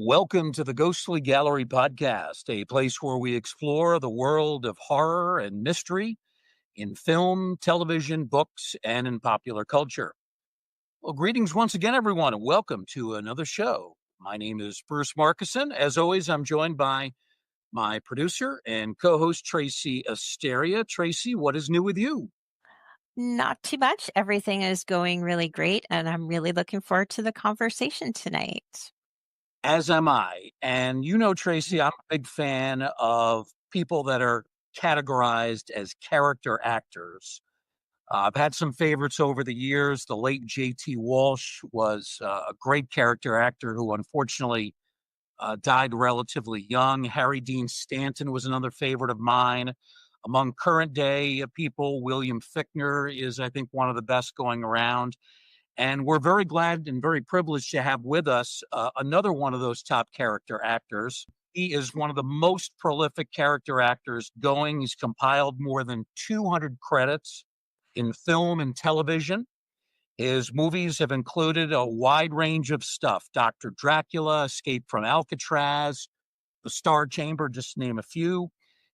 Welcome to the Ghostly Gallery podcast, a place where we explore the world of horror and mystery in film, television, books, and in popular culture. Well, greetings once again, everyone, and welcome to another show. My name is Bruce Markison. As always, I'm joined by my producer and co-host, Tracy Asteria. Tracy, what is new with you? Not too much. Everything is going really great, and I'm really looking forward to the conversation tonight. As am I. And you know, Tracy, I'm a big fan of people that are categorized as character actors. I've had some favorites over the years. The late J.T. Walsh was a great character actor who unfortunately died relatively young. Harry Dean Stanton was another favorite of mine. Among current day people, William Fichtner is, I think, one of the best going around. And we're very glad and very privileged to have with us another one of those top character actors. He is one of the most prolific character actors going. He's compiled more than 200 credits in film and television. His movies have included a wide range of stuff: Doctor Dracula, Escape from Alcatraz, The Star Chamber, just to name a few.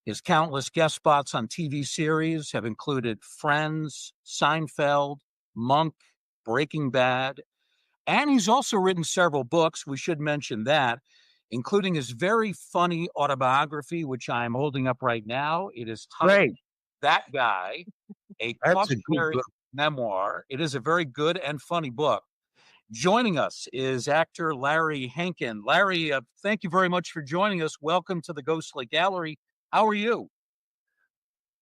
His countless guest spots on TV series have included Friends, Seinfeld, Monk, Breaking Bad, and he's also written several books. We should mention that, including his very funny autobiography, which I'm holding up right now. It is titled Great. That Guy, a That's a good cautionary book. memoir. It is a very good and funny book. Joining us is actor Larry Hankin. Larry, thank you very much for joining us. Welcome to the Ghostly Gallery. How are you?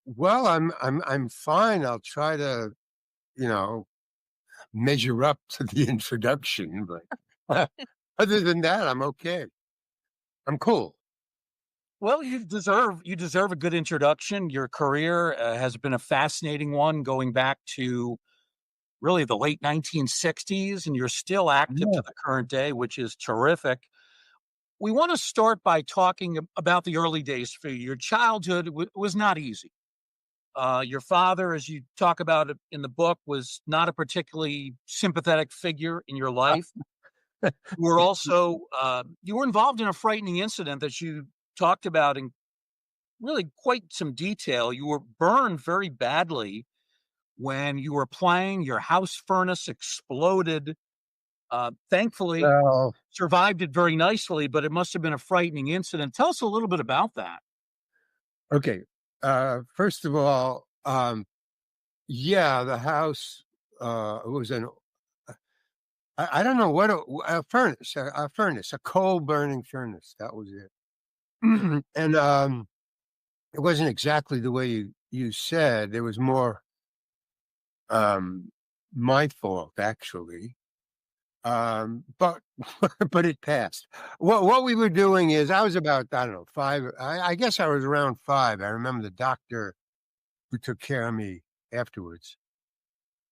Well, I'm fine. I'll try to, you know, measure up to the introduction, but other than that, I'm okay. I'm cool. Well, you deserve a good introduction. Your career has been a fascinating one, going back to really the late 1960s, and you're still active Yeah. to the current day, which is terrific. We want to start by talking about the early days for you. Your childhood was not easy. Your father, as you talk about it in the book, was not a particularly sympathetic figure in your life. You were involved in a frightening incident that you talked about in really quite some detail. You were burned very badly when you were playing. Your house furnace exploded. Thankfully, Well, survived it very nicely, but it must have been a frightening incident. Tell us a little bit about that. okay. First of all, yeah, the house was I don't know what a furnace, a furnace, a coal burning furnace. That was it. And it wasn't exactly the way you said. It was more um, my fault, actually. But but it passed. What we were doing is I was about, I don't know, five. I guess I was around five. I remember the doctor who took care of me afterwards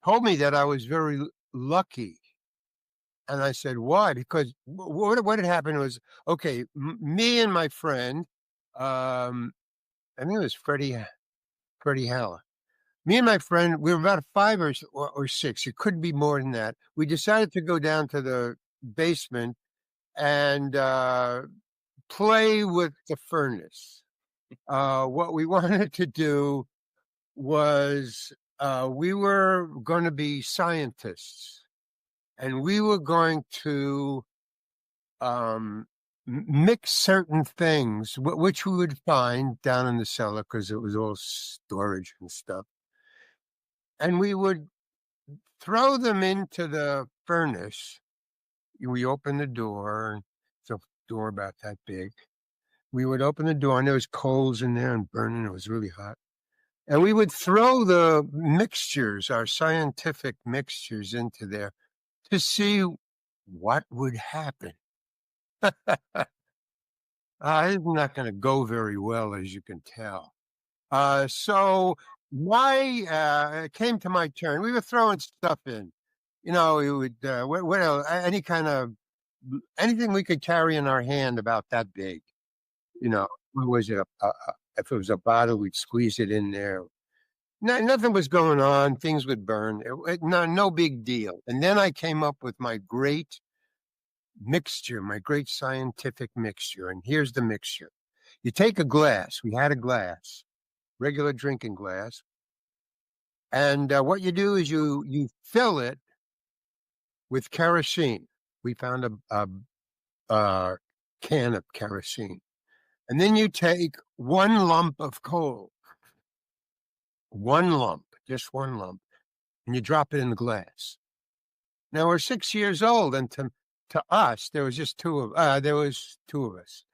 told me that I was very lucky. And I said, why? Because what had happened was, okay, me and my friend, I think it was Freddie Haller. Me and my friend, we were about five or six. It couldn't be more than that. We decided to go down to the basement and play with the furnace. What we wanted to do was we were going to be scientists, and we were going to mix certain things, which we would find down in the cellar because it was all storage and stuff. And we would throw them into the furnace. We opened the door. It's a door about that big. We would open the door, and there was coals in there and burning. It was really hot. And we would throw the mixtures, our scientific mixtures, into there to see what would happen. It's not going to go very well, as you can tell. So it came to my turn. We were throwing stuff in. You know, we would, what else? Anything we could carry in our hand about that big. You know, was it if it was a bottle, we'd squeeze it in there. Nothing was going on. Things would burn. No big deal. And then I came up with my great mixture, my great scientific mixture. And here's the mixture. You take a glass. We had a glass, regular drinking glass. And what you do is you fill it with kerosene. We found a can of kerosene. And then you take one lump of coal, one lump, just one lump, and you drop it in the glass. Now we're 6 years old, and to us, there was two of us,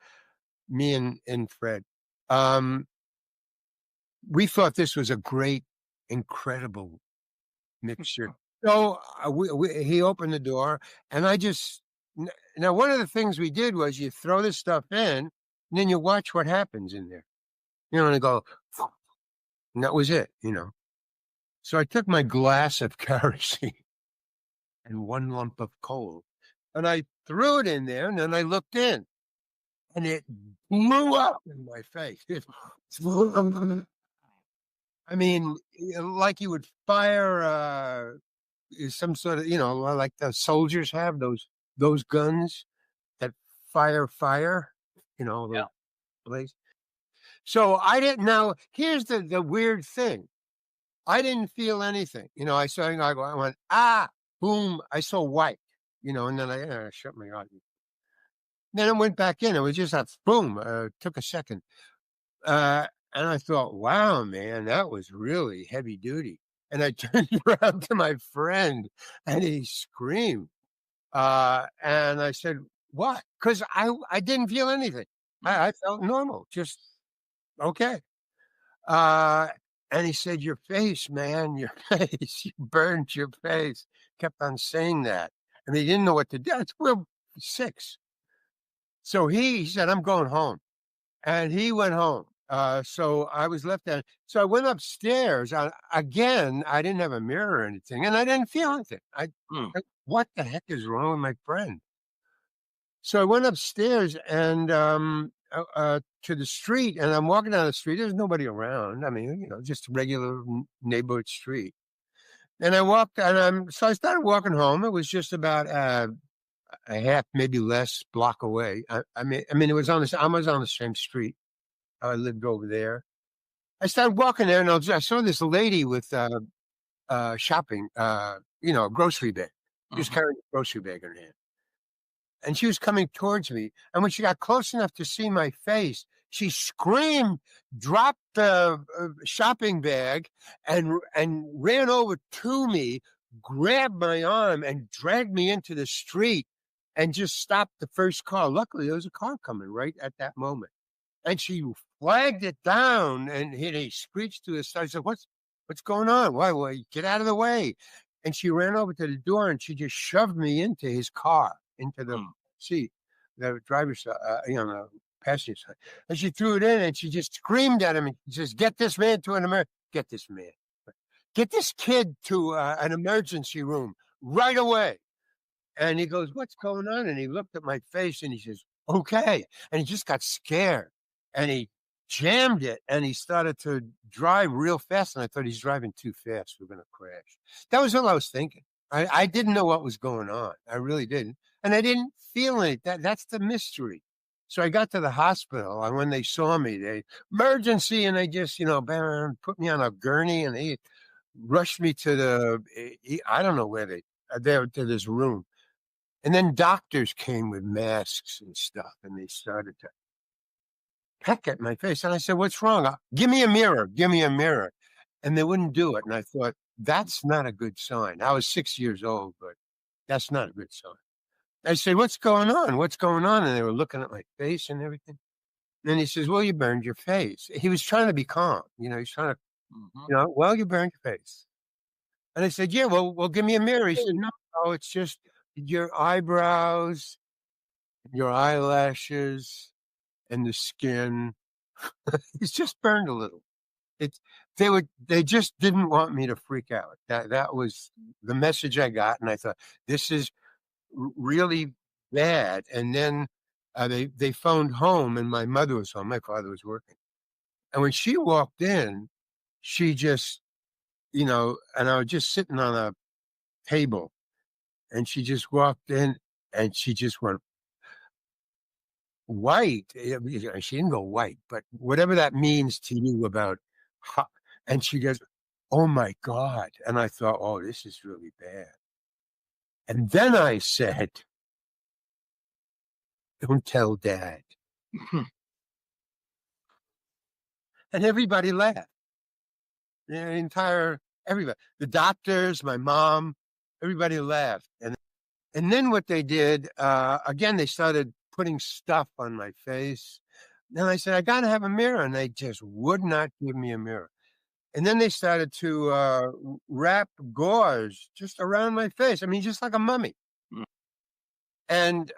me and Fred. We thought this was a great, incredible mixture. So he opened the door, and now one of the things we did was you throw this stuff in, and then you watch what happens in there. And go, and that was it. So I took my glass of kerosene and one lump of coal, and I threw it in there, and then I looked in, and it blew up in my face. I mean, like you would fire some sort of, like the soldiers have those guns that fire, the Yeah. blaze. So I didn't know. Here's the weird thing. I didn't feel anything. I went, boom. I saw white, and then I shut my eyes. Then it went back in. It was just a boom. Took a second. And I thought, wow, man, that was really heavy duty. And I turned around to my friend, and he screamed. And I said, what? Because I didn't feel anything. I felt normal, just okay. And he said, your face, man, your face, you burned your face. Kept on saying that. And he didn't know what to do. We're 6. So he said, I'm going home. And he went home. So I was left there. So I went upstairs. Again, I didn't have a mirror or anything, and I didn't feel anything. What the heck is wrong with my friend? So I went upstairs and to the street, and I'm walking down the street. There's nobody around. I mean, just a regular neighborhood street. And I walked, and so I started walking home. It was just about a half, maybe less, block away. I mean, I was on the same street. I lived over there. I started walking there, and I saw this lady with shopping, grocery bag. She was carrying a grocery bag in her hand. And she was coming towards me. And when she got close enough to see my face, she screamed, dropped the shopping bag, and ran over to me, grabbed my arm, and dragged me into the street and just stopped the first car. Luckily, there was a car coming right at that moment. And she flagged it down, and he screeched to us. I said, what's going on? Why? Get out of the way. And she ran over to the door, and she just shoved me into his car, into the seat, the driver's side, the passenger side. And she threw it in, and she just screamed at him, and she says, get this man to an emergency. Get this man. Get this kid to an emergency room right away. And he goes, what's going on? And he looked at my face, and he says, okay. And he just got scared. And he jammed it, and he started to drive real fast. And I thought, he's driving too fast. We're going to crash. That was all I was thinking. I didn't know what was going on. I really didn't. And I didn't feel it. That's the mystery. So I got to the hospital, and when they saw me, they emergency, and they just, put me on a gurney, and they rushed me to I don't know where to this room. And then doctors came with masks and stuff, and they started to peck at my face. And I said, what's wrong? Give me a mirror. Give me a mirror. And they wouldn't do it. And I thought, that's not a good sign. I was 6 years old, but that's not a good sign. I said, what's going on? What's going on? And they were looking at my face and everything. And then he says, well, you burned your face. He was trying to be calm. He's trying to, well, you burned your face. And I said, yeah, well, give me a mirror. He said, no, it's just your eyebrows, your eyelashes, and the skin. It's just burned a little. They just didn't want me to freak out. That was the message I got, and I thought, this is really bad. And then they phoned home, and my mother was home. My father was working. And when she walked in, she just, and I was just sitting on a table, and she just walked in, and she just went white. She didn't go white, but whatever that means to you about how, and she goes, "Oh my God." And I thought, "Oh, this is really bad." And then I said, "Don't tell Dad." And everybody laughed. The entire everybody, the doctors, my mom, everybody laughed. And then what they did, again, they started putting stuff on my face. Then I said, "I got to have a mirror," and they just would not give me a mirror. And then they started to wrap gauze just around my face. I mean, just like a mummy. And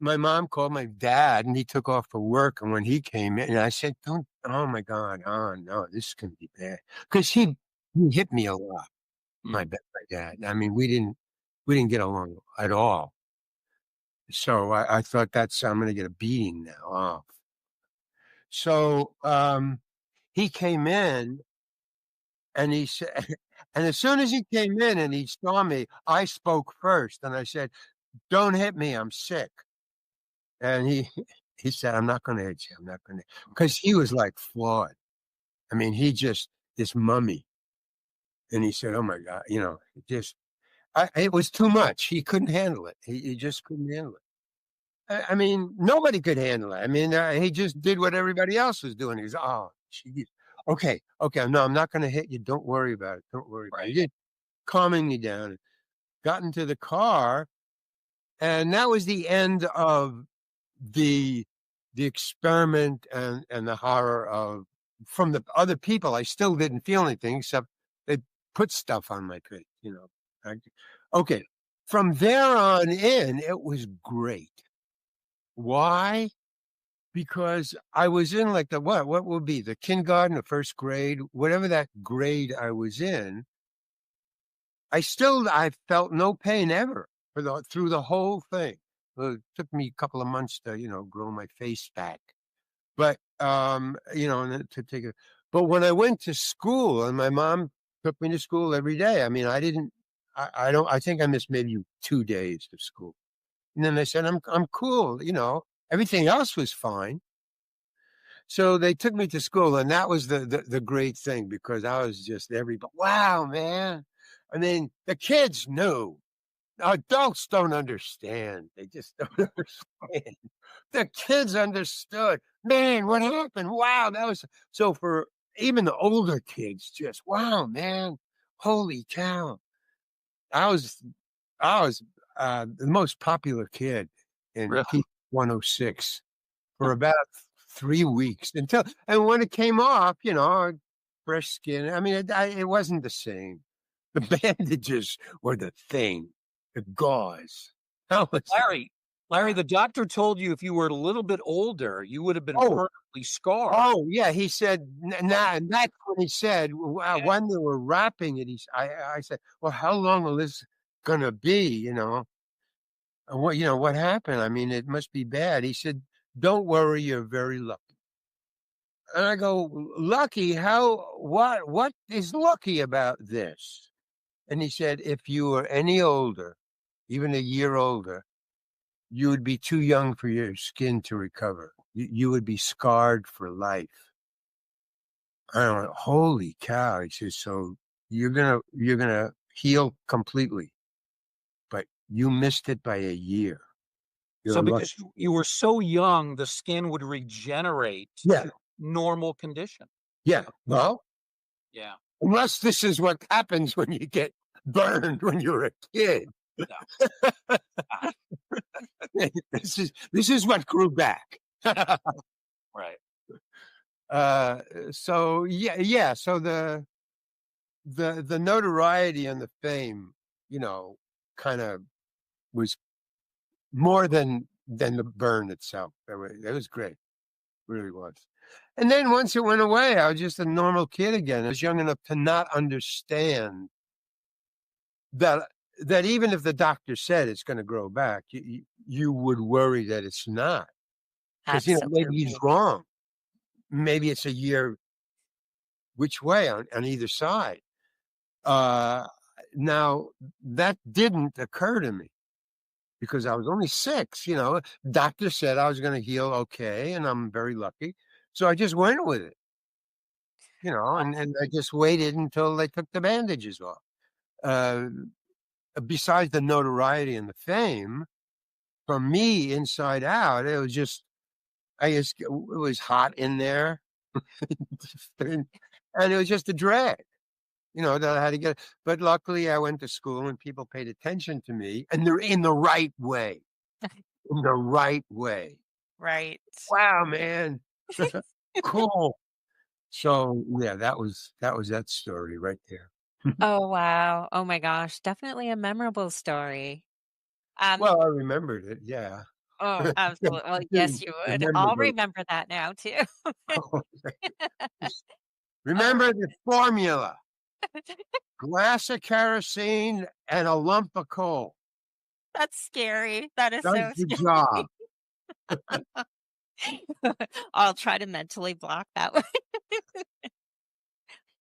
my mom called my dad, and he took off for work. And when he came in, I said, "Don't, oh my God, oh no, this is going to be bad." Because he hit me a lot, my dad. I mean, we didn't get along at all. So I thought I'm going to get a beating now. Oh. So he came in and he said, and as soon as he came in and he saw me, I spoke first and I said, "Don't hit me. I'm sick." And he said, "I'm not going to hit you. I'm not going to," because he was like flawed. I mean, this mummy. And he said, "Oh my God, it was too much. He couldn't handle it. He just couldn't handle it. I mean, nobody could handle it. I mean, he just did what everybody else was doing. He's, "Oh, geez. Okay. No, I'm not going to hit you. Don't worry about it. Don't worry about it." He did, calming me down. Got into the car, and that was the end of the experiment and the horror of from the other people. I still didn't feel anything except they put stuff on my face. Okay. From there on in, it was great. Why? Because I was in like what would be the kindergarten, the first grade, whatever that grade I was in. I felt no pain ever through the whole thing. It took me a couple of months to, grow my face back. But and then to take it. But when I went to school and my mom took me to school every day, I mean, I think I missed maybe 2 days of school. And then they said, I'm cool, everything else was fine. So they took me to school, and that was the great thing, because I was just everybody. Wow, man. I mean, the kids knew. Adults don't understand. They just don't understand. The kids understood. Man, what happened? Wow, that was so for even the older kids, just wow, man. Holy cow. I was the most popular kid in Really? P 106 for about 3 weeks and when it came off, fresh skin. I mean, it wasn't the same. The bandages were the thing, the gauze. That was, Larry, the doctor told you if you were a little bit older, you would have been oh, permanently scarred. oh, yeah. He said, and that's when he said, Yeah. when they were wrapping it, I said, "Well, how long will this gonna be?" And what happened? I mean, it must be bad. He said, "Don't worry, you're very lucky." And I go, "Lucky? How? What is lucky about this?" And he said, "If you were any older, even a year older, you would be too young for your skin to recover. You would be scarred for life." I went, "Holy cow!" He says, "So you're gonna heal completely, but you missed it by a year. You're So lucky." because you were so young, the skin would regenerate Yeah, to normal condition. yeah. Well, Yeah. unless this is what happens when you get burned when you're a kid. No. This is what grew back. Right. So yeah. So the notoriety and the fame, kind of was more than the burn itself. It was great, really was. And then once it went away, I was just a normal kid again. I was young enough to not understand that even if the doctor said it's going to grow back, you would worry that it's not, because maybe he's Absolutely. wrong. Maybe it's a year which way on either side. Uh, Now that didn't occur to me. because I was only 6, Doctor said I was going to heal okay, and I'm very lucky. So I just went with it, and I just waited until they took the bandages off. Uh, Besides the notoriety and the fame, for me, inside out, it was just, it was hot in there. And it was just a drag, that I had to get. But luckily, I went to school and people paid attention to me, and they're in the right way. In the right way. Right. Wow, man. Cool. So yeah, that was that story right there. Oh, wow. Oh my gosh, definitely a memorable story. Um, Well, I remembered it. Yeah. oh, absolutely. Well, yes, you would. Remember I'll the remember that now too. remember Oh, the formula: glass of kerosene and a lump of coal. that's scary. That is Does so the job. scary. I'll try to mentally block that one.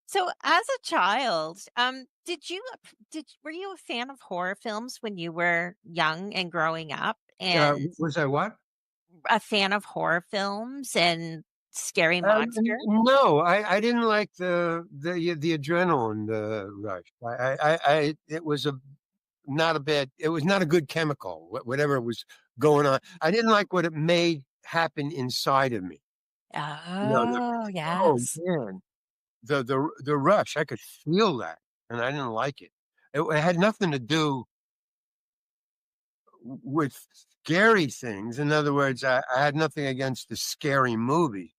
So, as a child, were you a fan of horror films when you were young and growing up? And Was I what? a fan of horror films and scary monsters? No, I didn't like the adrenaline rush. It was not a bad. It was not a good chemical. Whatever was going on, I didn't like what it made happen inside of me. You know, the, Oh, oh yes. man, the rush. I could feel that, and I didn't like it. It had nothing to do with scary things. In other words, I had nothing against the scary movie.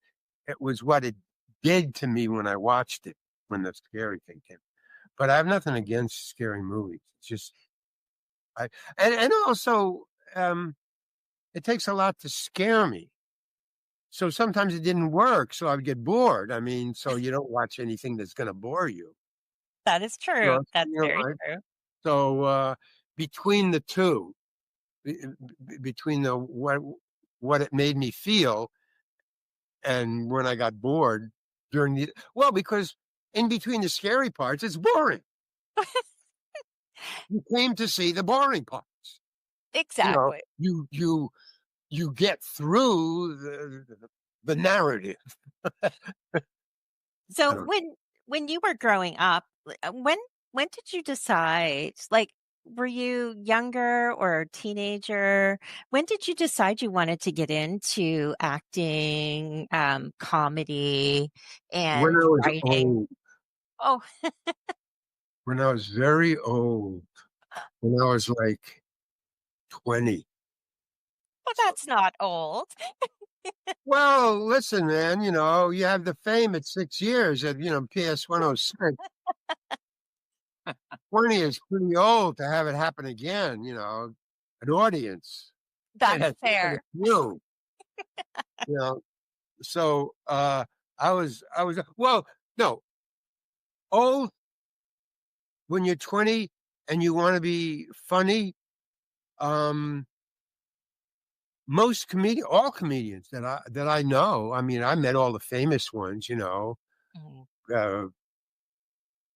It was what it did to me when I watched it, when the scary thing came. But I have nothing against scary movies. It's just I and also it takes a lot to scare me. So sometimes it didn't work, so I would get bored. I mean, so you don't watch anything that's going to bore you. That is true. That's very true. So between the two, between the what it made me feel and when I got bored during because in between the scary parts, it's boring. You came to see the boring parts. Exactly. You get through the narrative. I So don't when you were growing up, when did you decide, like, were you younger or a teenager? When did you decide you wanted to get into acting, comedy, when and I was writing? old, Oh, when I was very old, when I was like 20. well, that's not old. Well, listen, man, you have the fame at 6 years at, PS 106. 20 is pretty old to have it happen again, an audience. And That's that's and fair. it's you, you know. So I was well, no, old when you're 20 and you want to be funny. Um all comedians that I know, I mean, I met all the famous ones, Mhm, uh,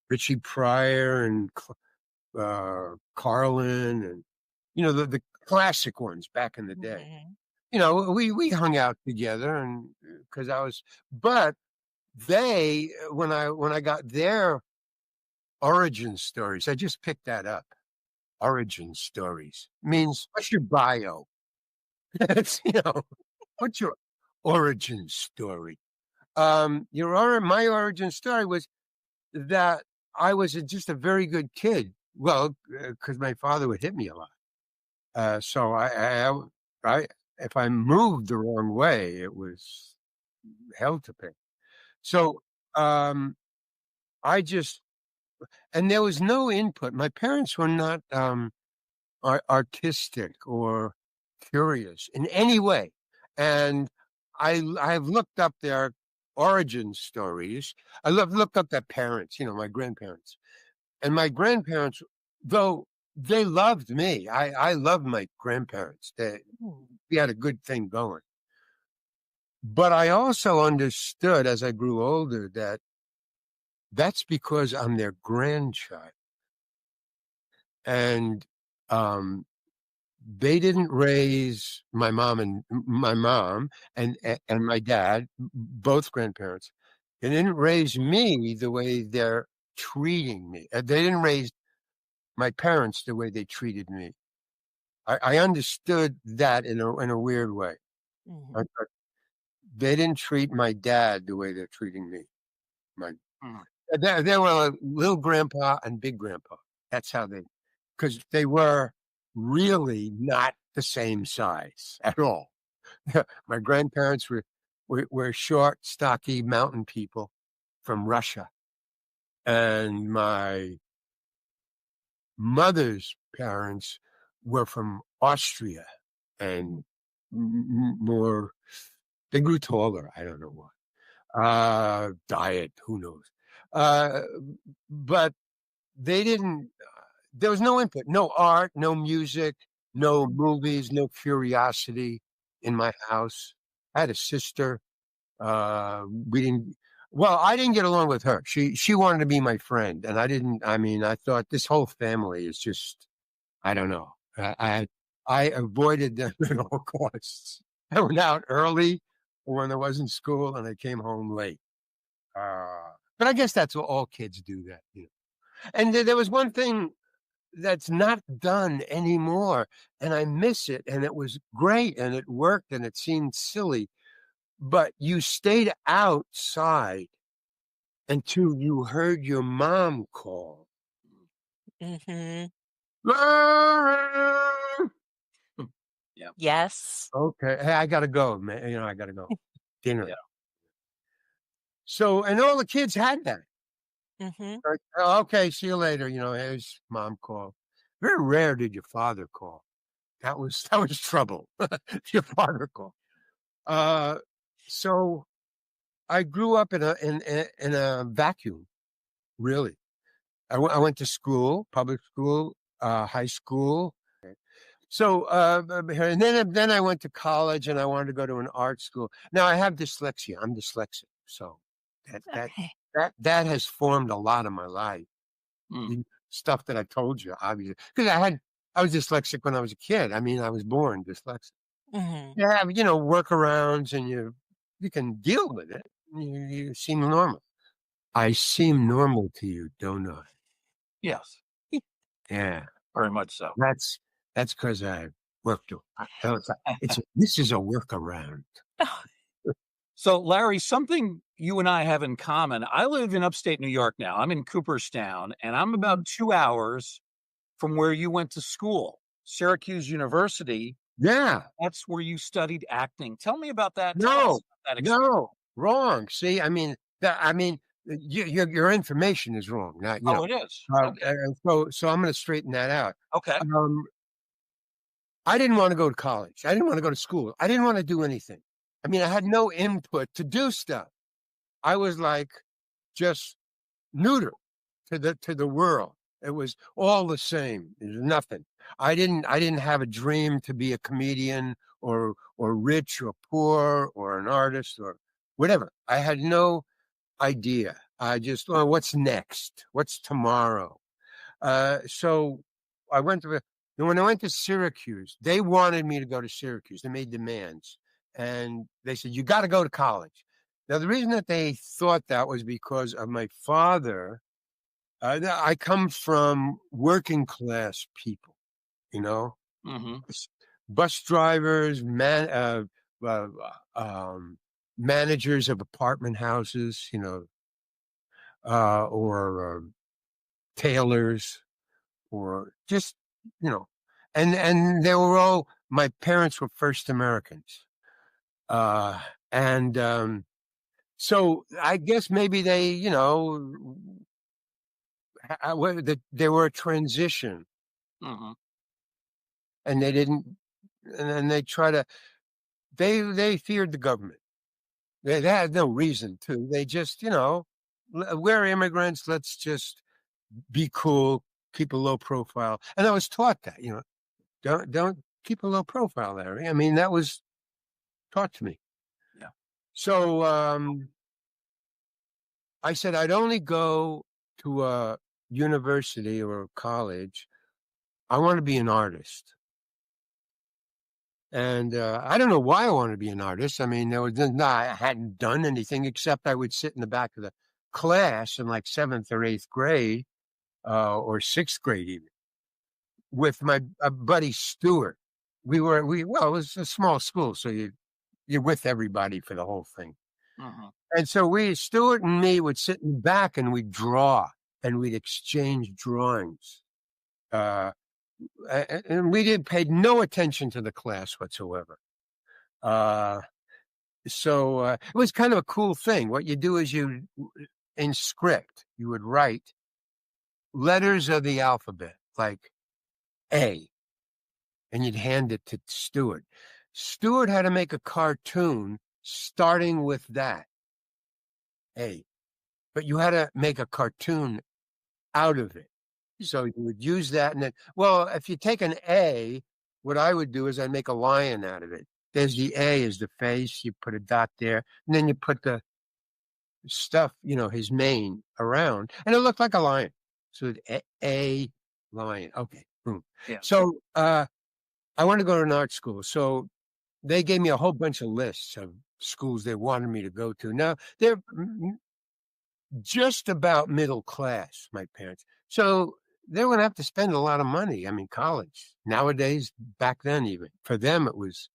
Richie Pryor and Carlin, and the classic ones back in the day. mhm. We hung out together, and because but they when I got their origin stories, I just picked that up. Origin stories means what's your bio? It's, what's your origin story? My origin story was that I was just a very good kid. Well, because my father would hit me a lot. So I, if I moved the wrong way, it was hell to pay. So um, I just, and there was no input. My parents were not artistic or curious in any way, and I've looked up their origin stories. Looked up their parents, my grandparents, and my grandparents, though they loved me. I loved my grandparents. We had a good thing going. But I also understood as I grew older that that's because I'm their grandchild. And um, they didn't raise my mom and my dad, both grandparents. They didn't raise me the way they're treating me. They didn't raise my parents the way they treated me. I understood that in a weird way. Mhm. They didn't treat my dad the way they're treating me. My Mhm. they were little grandpa and big grandpa. That's how because they were really not the same size at all. My grandparents were short, stocky mountain people from Russia, and my mother's parents were from Austria and more. They grew taller. I don't know why. Diet, who knows? Uh, but they didn't. There was no input, no art, no music, no movies, no curiosity in my house. I had a sister. We didn't. Well, I didn't get along with her. She wanted to be my friend, and I didn't. I mean, I thought this whole family is just. I don't know. I avoided them at all costs. I went out early when I was in school, and I came home late. But I guess that's what all kids do. That. And there was one thing that's not done anymore, and I miss it. And it was great, and it worked, and it seemed silly. But you stayed outside until you heard your mom call. Mhm. "Larry!" Yeah. Yes. Okay, hey, I gotta go, man. I gotta go. Dinner. Yeah. So, and all the kids had that. Mhm. Like, "Oh, okay, see you later. Here's mom call." Very rare did your father call. That was trouble. Your father call. Uh, so I grew up in a vacuum. Really, I went to school, public school, high school. So, and then I went to college, and I wanted to go to an art school. Now I have dyslexia. I'm dyslexic, so that that Okay. that has formed a lot of my life. Mm. The stuff that I told you, obviously, because I was dyslexic when I was a kid. I mean, I was born dyslexic. Mhm. You have, workarounds, and you can deal with it. You seem normal. I seem normal to you, don't I? Yes, Yeah, very much so. that's because I worked. This is a workaround. Oh. So, Larry, something you and I have in common. I live in upstate New York now. I'm in Cooperstown, and I'm about 2 hours from where you went to school, Syracuse University. Yeah, That's where you studied acting. Tell me about that. Tell us no, about that experience. no, wrong. See, your information is wrong. Not Oh, it is. Okay. so I'm going to straighten that out. Okay. Um, I didn't want to go to college. I didn't want to go to school. I didn't want to do anything. I mean, I had no input to do stuff. I was like just neuter to the world. It was all the same. There's nothing. I didn't have a dream to be a comedian or rich or poor or an artist or whatever. I had no idea. I just, well, what's next? What's tomorrow? So I went to when I went to Syracuse, they wanted me to go to Syracuse. They made demands, and they said you got to go to college. Now the reason that they thought that was because of my father. I come from working class people, you know, Mhm. bus drivers, uh, managers of apartment houses, or tailors, or just, you know, and they were all. My parents were first Americans, and so I guess maybe they, they were a transition, Mhm. and they didn't, and then they try to. They feared the government. They had no reason to. They just, we're immigrants. Let's just be cool, keep a low profile. And I was taught that, don't keep a low profile, Larry. I mean, that was taught to me. Yeah. So I said I'd only go to a university or a college. I want to be an artist. And I don't know why I wanted to be an artist. I mean, I hadn't done anything except I would sit in the back of the class in like seventh or eighth grade, or sixth grade even, with my buddy Stuart. Well, it was a small school, so you're with everybody for the whole thing. Mhm. And so Stuart and me would sit in the back and we'd draw and we'd exchange drawings. Uh, and we did paid no attention to the class whatsoever. Uh, so it was kind of a cool thing. What you do is in script, you would write letters of the alphabet, like A, and you'd hand it to Stuart. Stuart had to make a cartoon starting with that A, but you had to make a cartoon out of it. So you would use that. And then, well, if you take an A, what I would do is I'd make a lion out of it. There's the A is the face. You put a dot there, and then you put the stuff, his mane around, and it looked like a lion. So a lion. Okay, boom. Yeah. So I want to go to an art school. So they gave me a whole bunch of lists of schools they wanted me to go to. Now they're just about middle class, my parents. So they're going to have to spend a lot of money. I mean, college nowadays, back then, even for them, it was.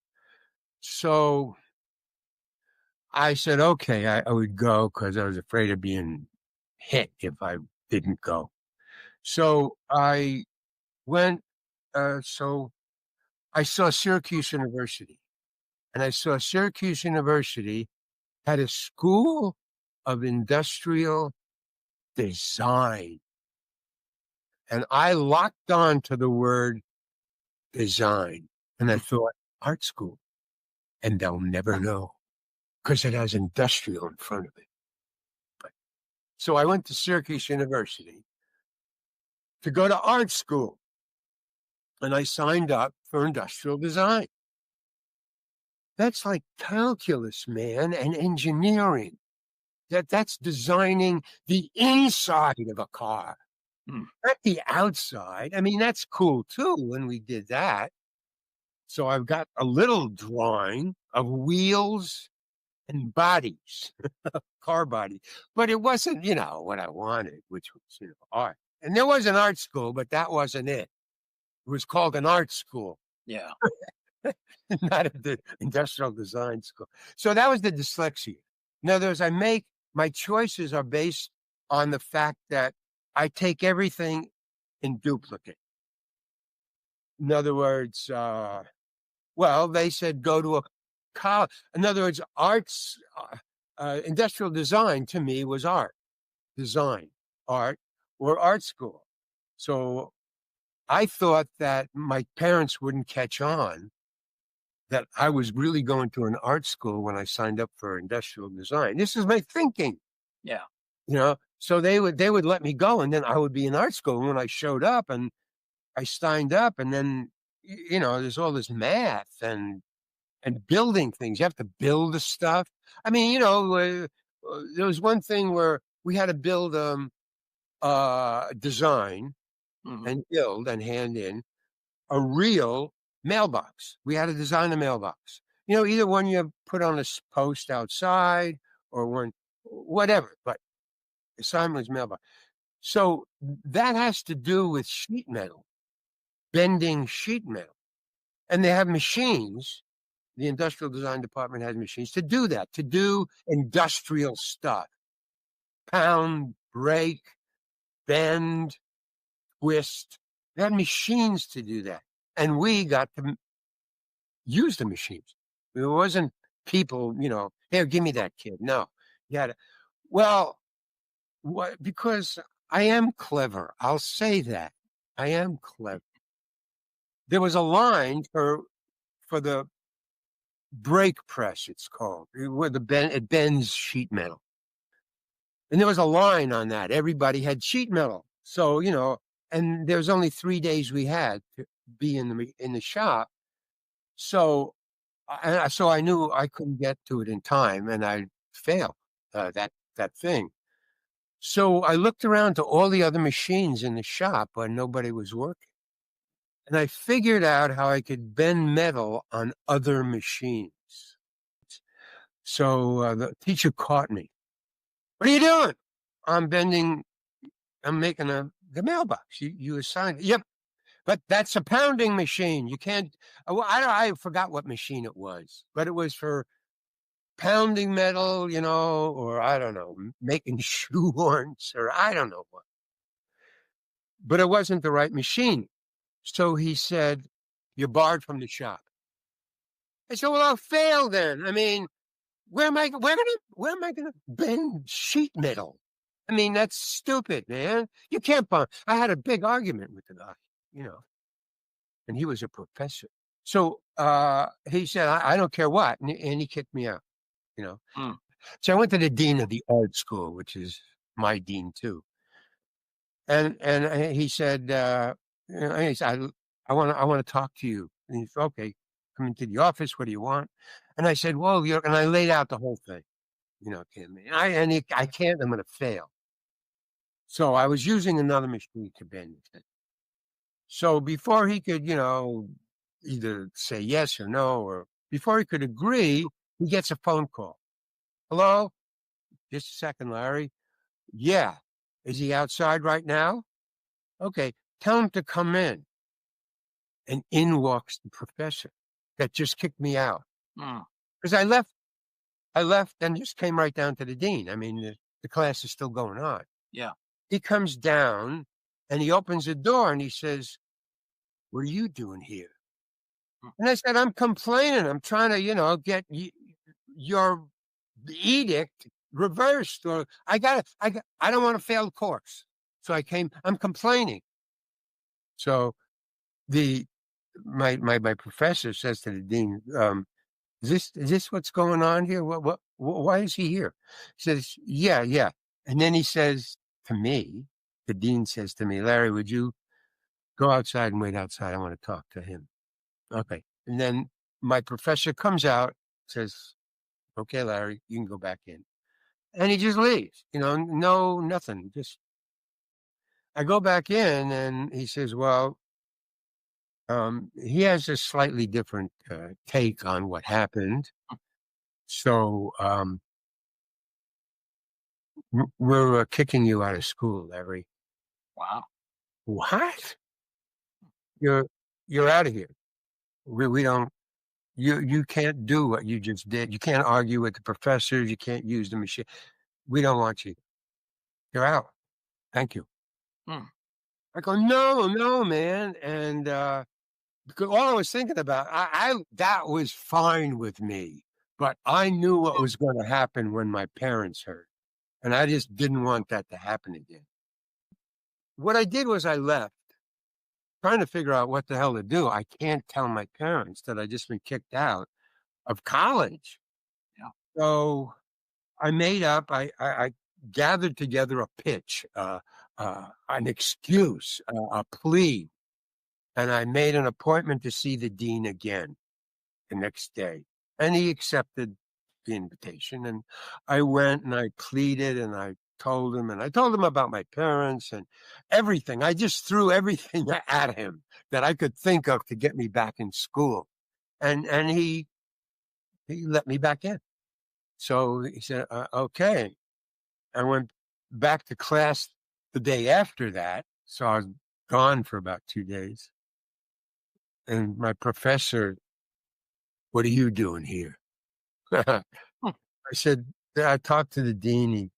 So I said, okay, I would go because I was afraid of being hit if I didn't go. So I went. So I saw Syracuse University, and I saw Syracuse University had a school of industrial design. And I locked on to the word design. And I thought, art school. And they'll never know because it has industrial in front of it. So I went to Syracuse University to go to art school. And I signed up for industrial design. That's like calculus, man, and engineering. That's designing the inside of a car, not the outside. I mean, that's cool too when we did that. So I've got a little drawing of wheels and bodies, car body, but it wasn't, what I wanted, which was, art. And there was an art school, but that wasn't it. It was called an art school. Yeah. Not the industrial design school. So that was the dyslexia. In other words, my choices are based on the fact that I take everything in duplicate. In other words, they said go to a college. In other words, industrial design to me was art, design, art, or art school. So I thought that my parents wouldn't catch on that I was really going to an art school when I signed up for industrial design. This is my thinking. Yeah. So they would let me go, and then I would be in art school. And when I showed up and I signed up, and then there's all this math and building things. You have to build the stuff. I mean, there was one thing where we had to build design and build and hand in a real mailbox. We had to design a mailbox. Either one you put on a post outside or one, whatever, but the assignment was mailbox. So that has to do with sheet metal, bending sheet metal. And they have machines. The industrial design department has machines to do that, to do industrial stuff. Pound, break, bend, twist. They had machines to do that. And we got to use the machines. It wasn't people, here, give me that kid. No, you had to. Well, because I am clever. I'll say that. I am clever. There was a line for the brake press, it's called, where it bends sheet metal. And there was a line on that. Everybody had sheet metal. So, and there was only 3 days we had to be in the shop. So I knew I couldn't get to it in time, and I failed that thing. So I looked around to all the other machines in the shop, but nobody was working. and I figured out how I could bend metal on other machines. So the teacher caught me. What are you doing? I'm bending. I'm making the mailbox. You assigned. Yep. But that's a pounding machine. You can't. Well, I forgot what machine it was, but it was for pounding metal, or I don't know, making shoehorns, or I don't know what. But it wasn't the right machine. So he said, "You're barred from the shop." I said, "Well, I'll fail then. I mean, where am I gonna bend sheet metal? I mean, that's stupid, man. You can't bond." I had a big argument with the guy, you know, and he was a professor. So he said, I don't care what, and he kicked me out, you know. Mm. So I went to the dean of the art school, which is my dean too, and he said, he said, I want to talk to you. And he said, okay, come into the office. What do you want? And I said, well, and I laid out the whole thing, Kim. I can't. I'm going to fail. So I was using another machine to bend it. So before he could, either say yes or no, or before he could agree, he gets a phone call. Hello? Just a second, Larry. Yeah. Is he outside right now? Okay. Tell him to come in. And in walks the professor that just kicked me out. Because I left and just came right down to the dean. I mean, the class is still going on. Yeah. He comes down and he opens the door and he says, what are you doing here? And I said, I'm complaining. I'm trying to, get your edict reversed, or I don't want to fail the course. So I'm complaining. So my professor says to the dean, is this what's going on here? Why is he here? He says, yeah. And then he says to me, the dean says to me, Larry, would you go outside and wait outside? I want to talk to him. Okay. And then my professor comes out, says, okay, Larry, you can go back in. And he just leaves, no, nothing. Just, I go back in and he says, well, he has a slightly different take on what happened. So we're kicking you out of school, Larry. Wow. What? You're out of here. We don't. You can't do what you just did. You can't argue with the professors. You can't use the machine. We don't want you. You're out. Thank you. I go, no, man. And because all I was thinking about, that was fine with me, but I knew what was going to happen when my parents heard, and I just didn't want that to happen again. What I did was I left, trying to figure out what the hell to do. I can't tell my parents that I just been kicked out of college. Yeah. So I made up. I gathered together a pitch, an excuse, a plea. And I made an appointment to see the dean again the next day. And he accepted the invitation. And I went and I pleaded and I told him about my parents and everything. I just threw everything at him that I could think of to get me back in school. And he let me back in. So he said, okay. I went back to class the day after that. So I was gone for about 2 days. And my professor, what are you doing here? I said, I talked to the dean.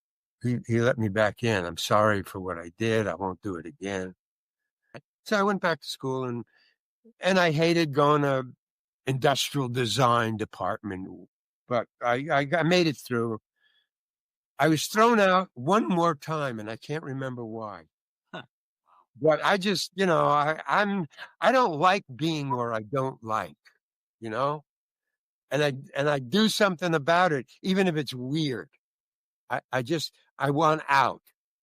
He let me back in. I'm sorry for what I did. I won't do it again. So I went back to school and I hated going to industrial design department, but I made it through. I was thrown out one more time and I can't remember why. But I just, I don't like being where I don't like, and I do something about it, even if it's weird. I want out,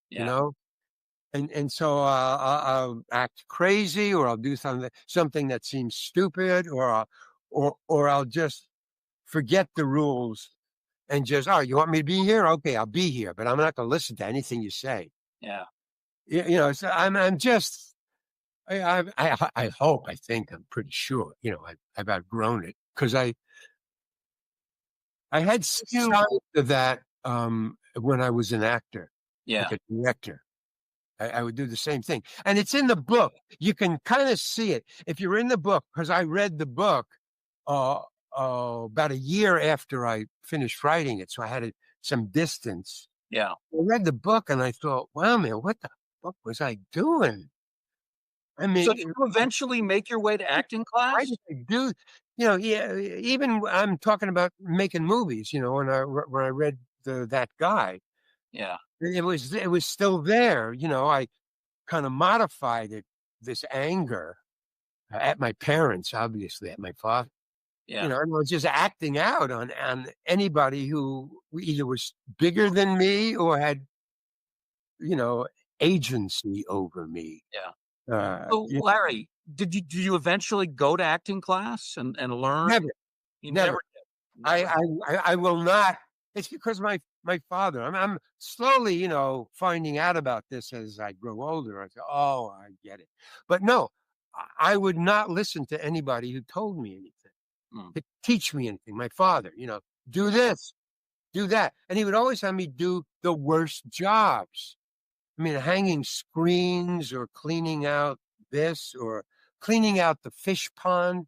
Yeah. and so I'll act crazy, or I'll do something that seems stupid, or I'll just forget the rules and just, oh, you want me to be here? Okay, I'll be here, but I'm not going to listen to anything you say. Yeah. So I'm just I hope, I think, I'm pretty sure, I've outgrown it because I had You signs of that, when I was an actor, Yeah. like a director. I would do the same thing. And it's in the book. You can kind of see it. If you're in the book, because I read the book uh, about a year after I finished writing it. So I had some distance. Yeah. I read the book and I thought, wow, man, what the fuck was I doing? I So mean, did you eventually make your way to acting why class? did I do? Yeah, even I'm talking about making movies. When I read that guy, Yeah. it was still there. I kind of modified it, this anger at my parents, obviously at my father. Yeah. And I was just acting out on anybody who either was bigger than me or had you know agency over me. Yeah. Uh, So, you Larry, did you eventually go to acting class and learn? Never, You never never. did. I, Never. I will not. It's because my father. I'm slowly, finding out about this as I grow older. I say, oh, I get it. But no, I would not listen to anybody who told me anything Mm. to teach me anything. My father, do this, do that, and he would always have me do the worst jobs. I mean, hanging screens or cleaning out this or cleaning out the fish pond.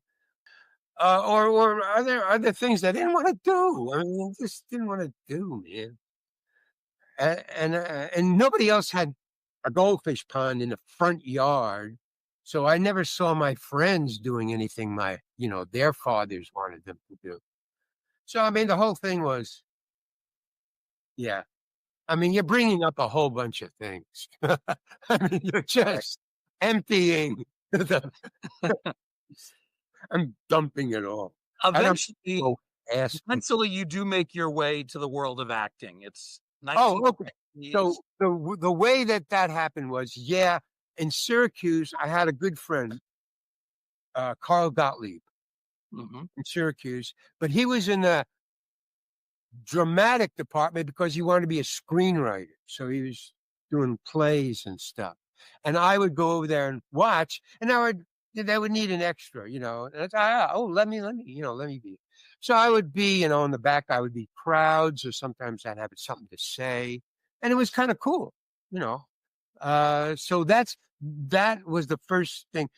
Or other things I didn't want to do. I mean, just didn't want to do, man. And nobody else had a goldfish pond in the front yard, so I never saw my friends doing anything their fathers wanted them to do. So I mean, the whole thing was, yeah. I mean, you're bringing up a whole bunch of things. I mean, you're Right. just emptying the. I'm dumping it all. I don't Eventually, go ask. eventually, you do make your way to the world of acting. It's Oh, okay. 19. So the way that happened was, yeah, in Syracuse, I had a good friend, Carl Gottlieb Mhm. in Syracuse, but he was in the dramatic department because he wanted to be a screenwriter. So he was doing plays and stuff. And I would go over there and watch, and they would need an extra, And let me be. So I would be, in the back, I would be crowds, or sometimes I'd have something to say, and it was kind of cool, you know. So that was the first thing.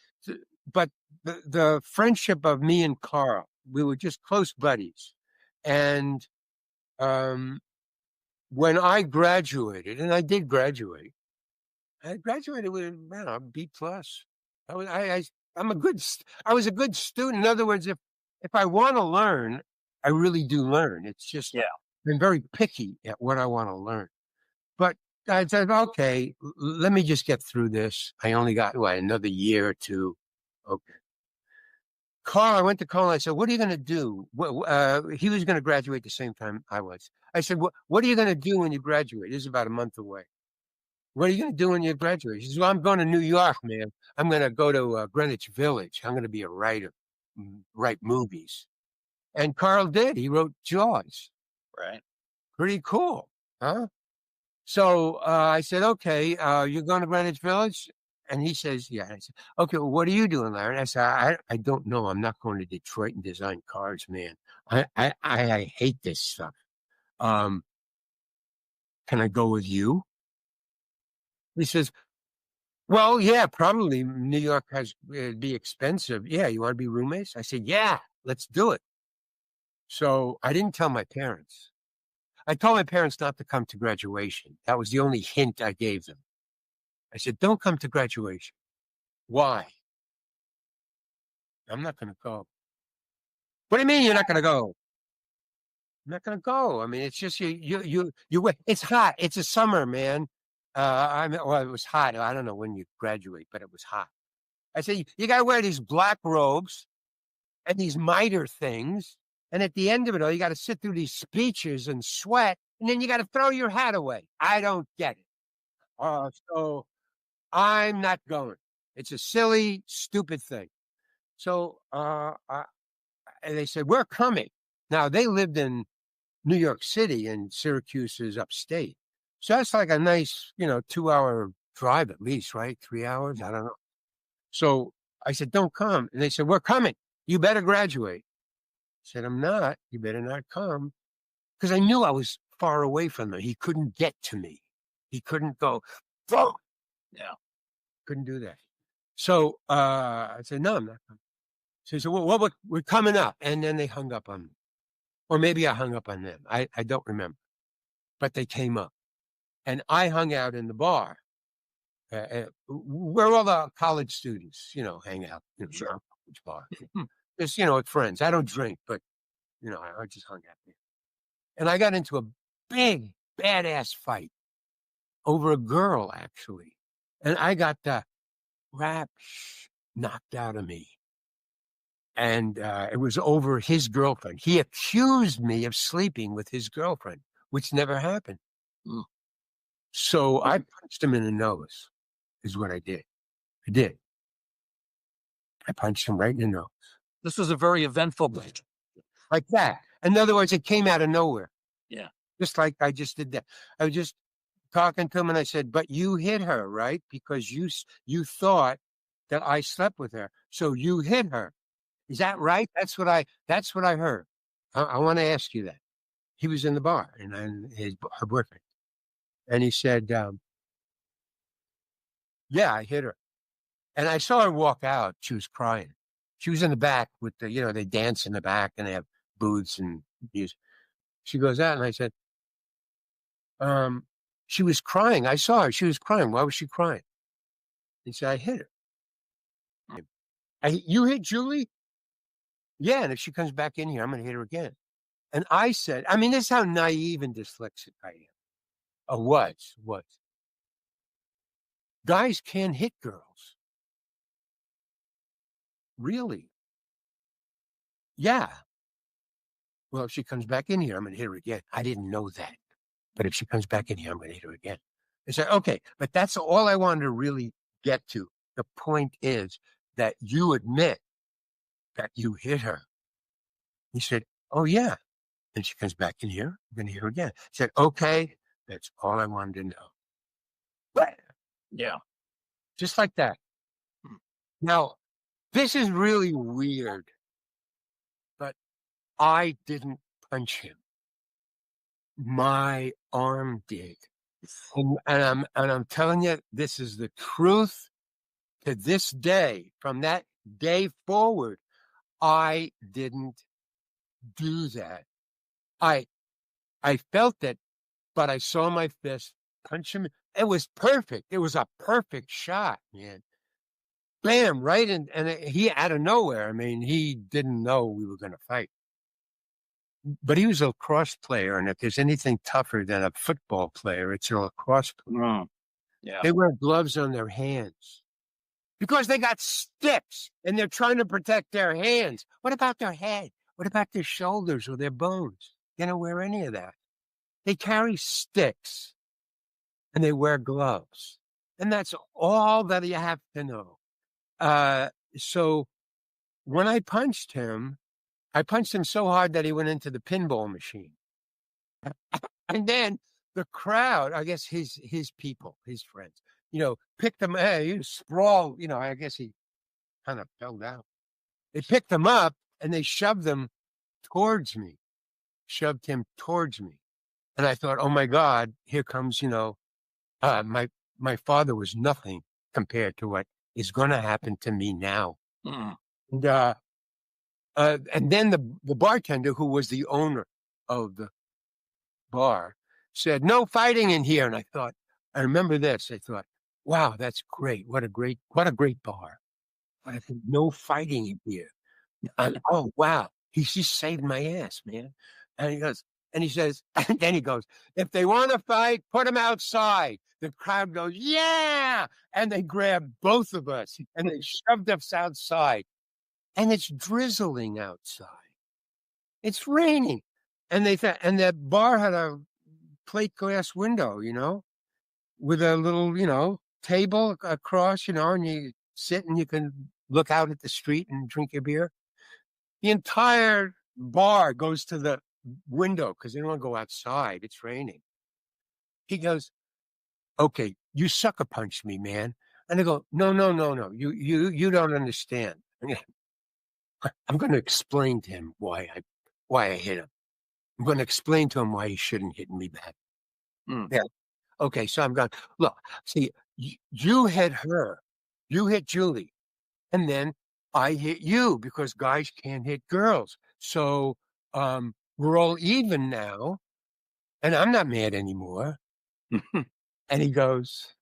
But the friendship of me and Carl, we were just close buddies, and um, when I graduated, and I did graduate, I graduated with a B plus. I was I'm a good I was a good student. In other words, if I want to learn, I really do learn. It's just Yeah. I'm very picky at what I want to learn. But I said, okay, let me just get through this. I only got another year or two. Okay. Carl, I went to Carl and I said, what are you going to do? He was going to graduate the same time I was. I said, what are you going to do when you graduate? This is about a month away. What are you going to do when you graduate? He says, well, I'm going to New York, man. I'm going to go to Greenwich Village. I'm going to be a writer, write movies. And Carl did. He wrote Jaws. Right. Pretty cool, huh? So I said, okay, you're going to Greenwich Village? And he says, yeah. I said, okay, well, what are you doing, Larry? And I said, I don't know. I'm not going to Detroit and design cars, man. I hate this stuff. Um, can I go with you? He says, well, yeah, probably New York has it'd be expensive. Yeah, you want to be roommates? I said, yeah, let's do it. So I didn't tell my parents. I told my parents not to come to graduation. That was the only hint I gave them. I said, don't come to graduation. Why? I'm not going to go. What do you mean you're not going to go? I'm not going to go. I mean, it's just it's hot. It's a summer, man. Well, it was hot. I don't know when you graduate, but it was hot. I said, you got to wear these black robes and these miter things. And at the end of it all, you got to sit through these speeches and sweat. And then you got to throw your hat away. I don't get it. So I'm not going. It's a silly, stupid thing. So and they said, we're coming. Now, they lived in New York City, and Syracuse is upstate. So that's like a nice, 2-hour drive at least, right? 3 hours? I don't know. So I said, don't come. And they said, we're coming. You better graduate. I said, I'm not. You better not come. Because I knew I was far away from him. He couldn't get to me. He couldn't go, boom. Yeah. Couldn't do that. So I said, no, I'm not coming. So he said, well, we're coming up. And then they hung up on me. Or maybe I hung up on them. I don't remember. But they came up. And I hung out in the bar where all the college students, hang out. Sure. College bar. Just, with friends. I don't drink, but, I just hung out there. And I got into a big, badass fight over a girl, actually. And I got the crap knocked out of me. And it was over his girlfriend. He accused me of sleeping with his girlfriend, which never happened. Mm. So I punched him in the nose, is what I did. I did. I punched him right in the nose. This was a very eventful break. Like that. In other words, it came out of nowhere. Yeah. Just like I just did that. I was just talking to him and I said, but you hit her, right? Because you thought that I slept with her. So you hit her. Is that right? That's what I heard. I want to ask you that. He was in the bar and her boyfriend. And he said, yeah, I hit her. And I saw her walk out. She was crying. She was in the back with they dance in the back and they have booths and music. She goes out and I said, she was crying. I saw her. She was crying. Why was she crying? He said, I hit her. You hit Julie? Yeah. And if she comes back in here, I'm going to hit her again. And I said, this is how naive and dyslexic I am. Was. Guys can't hit girls. Really? Yeah. Well, if she comes back in here, I'm going to hit her again. I didn't know that. But if she comes back in here, I'm going to hit her again. I said, okay, but that's all I wanted to really get to. The point is that you admit that you hit her. He said, oh, yeah. And she comes back in here, I'm going to hit her again. I said, okay, that's all I wanted to know. But Yeah. just like that. Now, this is really weird, but I didn't punch him. My arm did. And I'm telling you, this is the truth. To this day, from that day forward, I didn't do that. I felt it, but I saw my fist punch him. It was perfect. It was a perfect shot, man. Bam, right in, and he out of nowhere. He didn't know we were going to fight. But he was a lacrosse player, and if there's anything tougher than a football player, it's a lacrosse player. Mm. Yeah. They wear gloves on their hands because they got sticks and they're trying to protect their hands. What about their head? What about their shoulders or their bones? They don't wear any of that. They carry sticks and they wear gloves. And that's all that you have to know. So when I punched him so hard that he went into the pinball machine. And then the crowd, I guess his people, his friends, picked him. Hey, he sprawled. I guess he kind of fell down. They picked him up and they shoved him towards me. Shoved him towards me. And I thought, oh my God, here comes, my father was nothing compared to what is going to happen to me now. Mm. And then the bartender, who was the owner of the bar, said, no fighting in here. And I remember this. I thought, wow, that's great. What a great bar. But I think no fighting in here. Oh, wow. He just saved my ass, man. And he says, and then he goes, if they want to fight, put them outside. The crowd goes, yeah. And they grabbed both of us and they shoved us outside. And it's drizzling outside. It's raining. And and that bar had a plate glass window, with a little, table across, and you sit and you can look out at the street and drink your beer. The entire bar goes to the window because they don't want to go outside. It's raining. He goes, okay, you sucker punched me, man. And I go, no, no, no, no. You don't understand. I'm going to explain to him why I hit him. I'm going to explain to him why he shouldn't hit me back. Mm. Yeah. Okay. So I'm going, look, see, you hit her, you hit Julie, and then I hit you because guys can't hit girls. So we're all even now, and I'm not mad anymore. And he goes,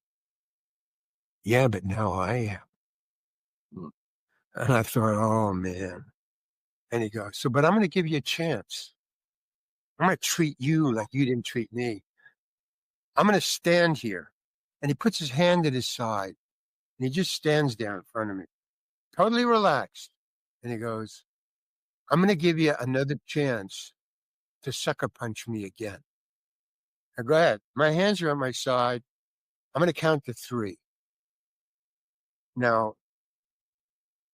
yeah, but now I am. Mm. And I thought, oh man. And he goes, so, but I'm going to give you a chance. I'm going to treat you like you didn't treat me. I'm going to stand here. And he puts his hand at his side and he just stands there in front of me, totally relaxed. And he goes, I'm going to give you another chance to sucker punch me again. Now go ahead. My hands are on my side. I'm going to count to 3. Now,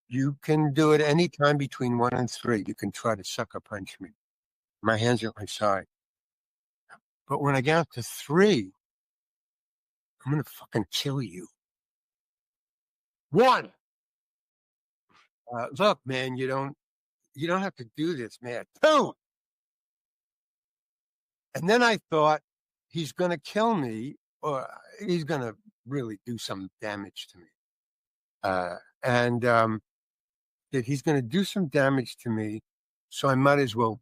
you can do it anytime between 1 and 3. You can try to sucker punch me. My hands are at my side. But when I get to 3, I'm going to fucking kill you. 1. Look, man, you don't have to do this, man. 2. And then I thought he's going to kill me or he's going to really do some damage to me. And that he's going to do some damage to me. So I might as well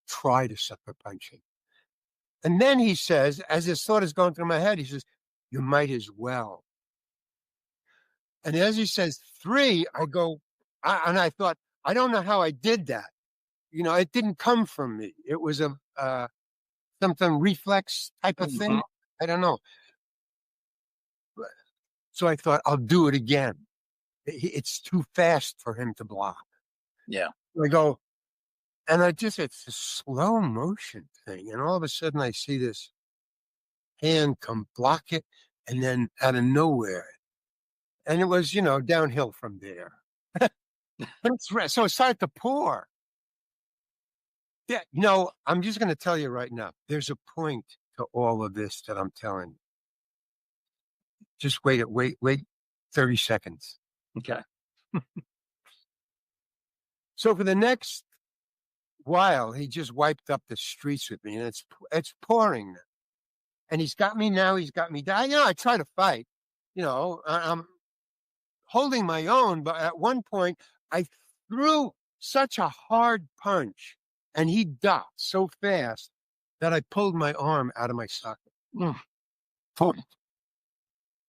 try to sucker punch him. And then he says, as this thought is going through my head, he says, you might as well. And as he says 3, I go, and I thought, I don't know how I did that. You know, it didn't come from me. It was a something reflex type of thing. I don't know. So I thought, I'll do it again. It's too fast for him to block. Yeah. I go, and it's a slow motion thing. And all of a sudden I see this hand come block it. And then out of nowhere, and it was, downhill from there. But so it started to pour. Yeah, I'm just going to tell you right now, there's a point to all of this that I'm telling you. Just wait 30 seconds. Okay. So for the next while, he just wiped up the streets with me, and it's pouring. And he's got me now. He's got me down. I try to fight. I'm holding my own, but at one point, I threw such a hard punch, and he ducked so fast that I pulled my arm out of my socket. Mm.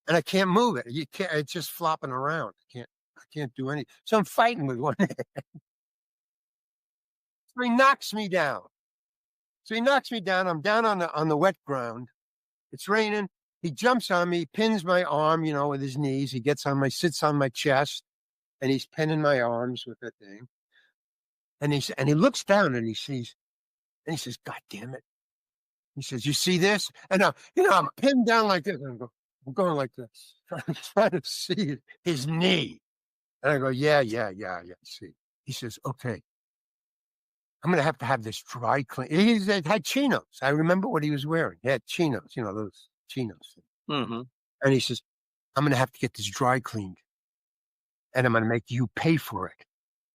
And I can't move it. You can't. It's just flopping around. I can't do anything. So I'm fighting with one hand. So he knocks me down. I'm down on the wet ground. It's raining. He jumps on me, pins my arm, with his knees. He sits on my chest, and he's pinning my arms with that thing. And he looks down and he says, God damn it. He says, you see this? And I'm pinned down like this. And I'm going like this, trying to see his knee. And I go, yeah. See. He says, okay, I'm going to have this dry clean. He had chinos. I remember what he was wearing. He had chinos, those chinos. Mm-hmm. And he says, I'm going to have to get this dry cleaned. And I'm going to make you pay for it.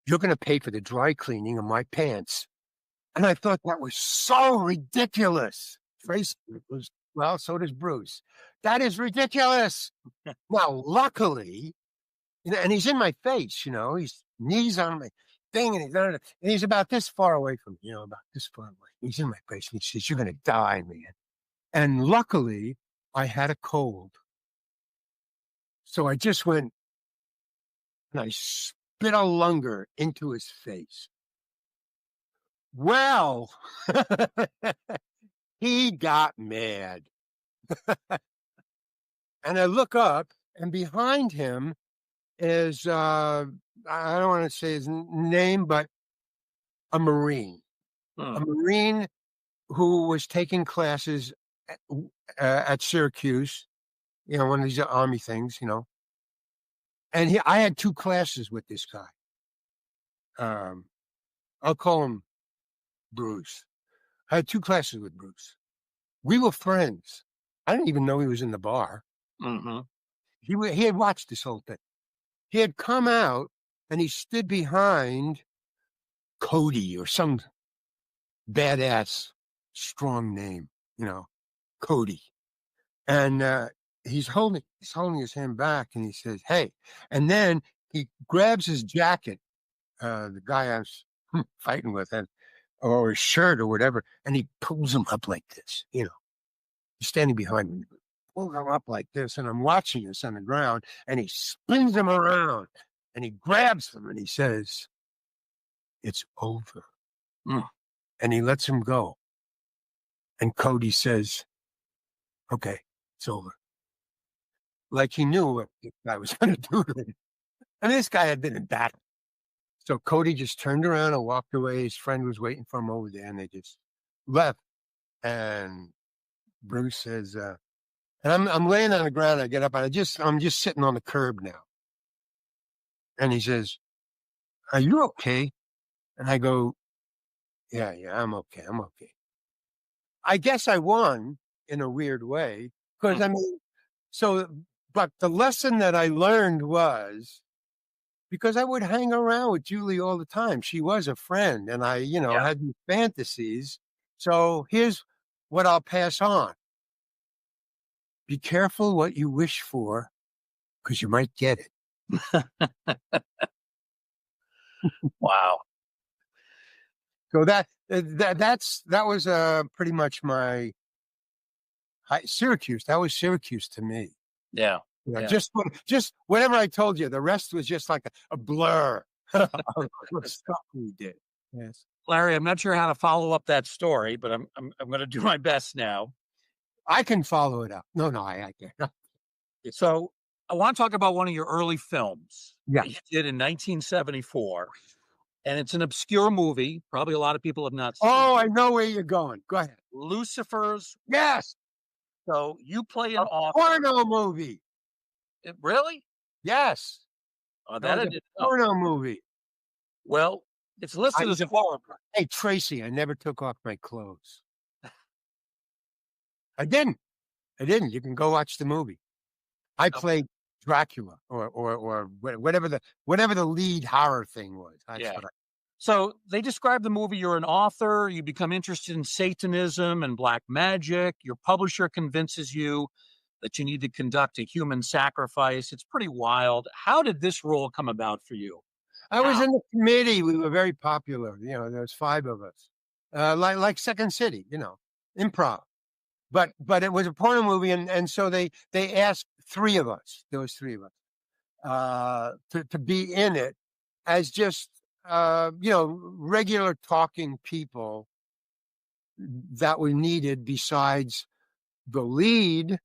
You're going to pay for the dry cleaning of my pants. And I thought that was so ridiculous. Tracy was, well, so does Bruce. That is ridiculous. Now, luckily, and he's in my face, his knees on my thing, and he's about this far away from me, about this far away. He's in my face, and he says, you're going to die, man. And luckily, I had a cold. So I just went, and I spit a lunger into his face. Well, he got mad. And I look up, and behind him is, I don't want to say his name, but a Marine. A Marine who was taking classes at Syracuse, one of these Army things, And I had 2 classes with this guy. I'll call him Bruce. I had 2 classes with Bruce. We were friends. I didn't even know he was in the bar. Mm-hmm. he had watched this whole thing. He had come out and he stood behind Cody or some badass strong name, Cody. And he's holding his hand back and he says, "Hey," and then he grabs his jacket, the guy I was fighting with, or his shirt or whatever, and he pulls him up like this, he's standing behind me, pulls him up like this, and I'm watching this on the ground, and he spins him around and he grabs him and he says, "It's over." Mm. And he lets him go. And Cody says, "Okay, it's over." Like he knew what the guy was going to do to him. And this guy had been in battle. So Cody just turned around and walked away. His friend was waiting for him over there, and they just left. And Bruce says, and I'm laying on the ground. I get up, and I'm just sitting on the curb now. And he says, "Are you okay?" And I go, yeah, I'm okay. I'm okay. I guess I won in a weird way because but the lesson that I learned was, because I would hang around with Julie all the time. She was a friend and I, Yeah. had these fantasies. So here's what I'll pass on. Be careful what you wish for because you might get it. Wow. So that was pretty much my Syracuse. That was Syracuse to me. Yeah. Yeah. Just whatever I told you. The rest was just like a blur of stuff we did. Yes, Larry, I'm not sure how to follow up that story, but I'm going to do my best now. I can follow it up. No, I can't. So I want to talk about one of your early films Yeah. that you did in 1974. And it's an obscure movie. Probably a lot of people have not seen Oh, it. I know where you're going. Go ahead. Lucifer's. Yes, So you play an a author. porno movie. Really? Yes, Oh, that that I was a didn't know. porno movie. Well, it's listed as a horror. Hey, Tracy, I never took off my clothes. I didn't. You can go watch the movie. I played Dracula or whatever the lead horror thing was. That's Yeah. what So they describe the movie. You're an author. You become interested in Satanism and black magic. Your publisher convinces you that you need to conduct a human sacrifice. It's pretty wild. How did this role come about for you? I was in the committee. We were very popular. There's 5 of us, like Second City. Improv. But it was a porno movie, and so they asked 3 of us. There was 3 of us to be in it as just regular talking people that were needed besides the lead.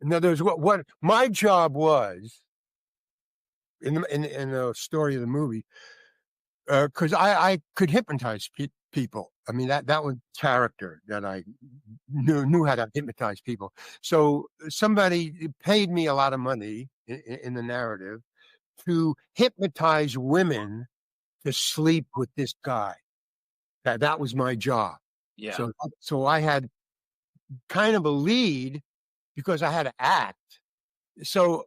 In other words, what my job was in the story of the movie, because I could hypnotize people. I mean, that was character that I knew how to hypnotize people. So somebody paid me a lot of money in the narrative to hypnotize women to sleep with this guy. That was my job. Yeah. So I had kind of a lead because I had to act. So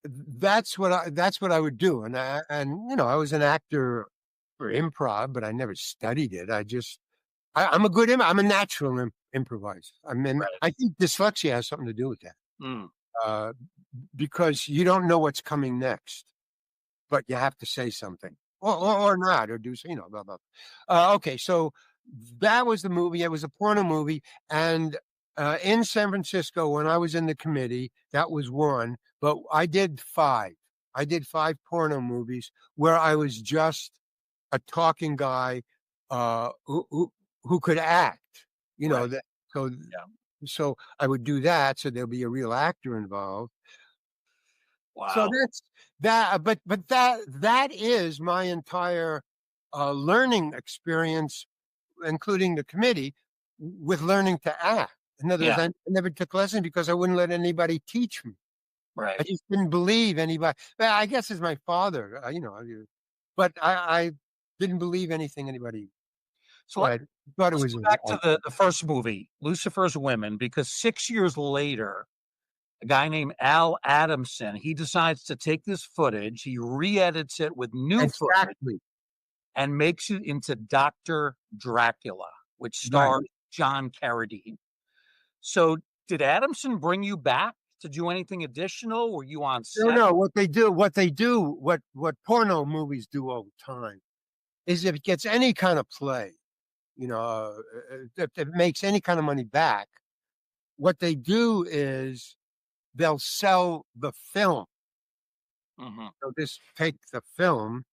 that's what I would do. And I was an actor for improv, but I never studied it. I'm a natural improviser. I think dyslexia has something to do with that. Mm. Because you don't know what's coming next, but you have to say something or not, or do, blah, blah. Okay. So that was the movie. It was a porno movie. And in San Francisco, when I was in the committee, that was one, but I did 5. I did 5 porno movies where I was just a talking guy who could act, Right. that. So I would do that. So there'll be a real actor involved. Wow. So that's that. But that is my entire learning experience, including the committee, with learning to act. In other words, I never took lessons because I wouldn't let anybody teach me. Right. I just didn't believe anybody. Well, I guess it's my father, but I didn't believe anything anybody So said. Thought it let's was go back to the first movie, Lucifer's Women, because 6 years later, a guy named Al Adamson. He decides to take this footage, he re-edits it with new footage Exactly. and makes it into Doctor Dracula, which Right. stars John Carradine. So, did Adamson bring you back to do anything additional? Were you on No, set? no, what porno movies do all the time is if it gets any kind of play, if it makes any kind of money back, what they do is they'll sell the film. Mhm. They'll just take the film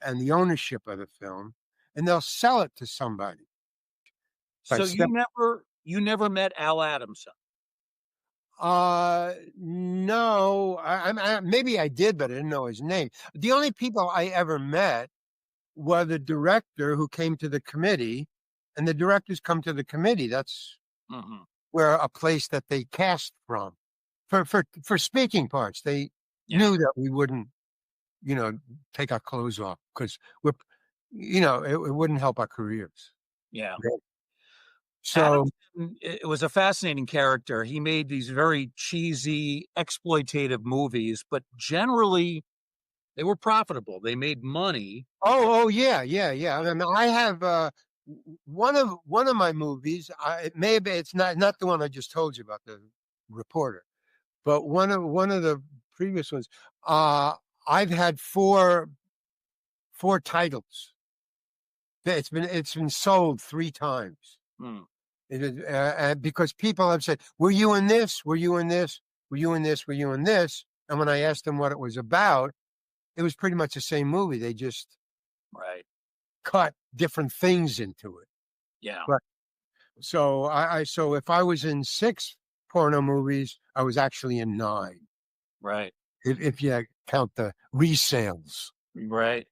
and the ownership of the film, and they'll sell it to somebody. So But you never met Al Adamson? no, maybe I did, but I didn't know his name. The only people I ever met were the director who came to the committee, and the directors come to the committee. That's Mhm. where a place that they cast from for speaking parts. They Yeah, knew that we wouldn't, take our clothes off because it wouldn't help our careers. yeah. Okay. So, Adamson, it was a fascinating character. He made these very cheesy, exploitative movies, but generally they were profitable. They made money. oh, yeah, yeah, yeah. I mean, I have one of my movies. It may be it's not the one I just told you about, the reporter, but one of the previous ones. Uh, I've had four titles. It's been sold 3 times. Mm, Because people have said, "Were you in this? Were you in this? Were you in this? Were you in this?" And when I asked them what it was about, it was pretty much the same movie. They just right. cut different things into it. Yeah, But so if I was in 6 porno movies, I was actually in 9, right. if you count the resales. Right.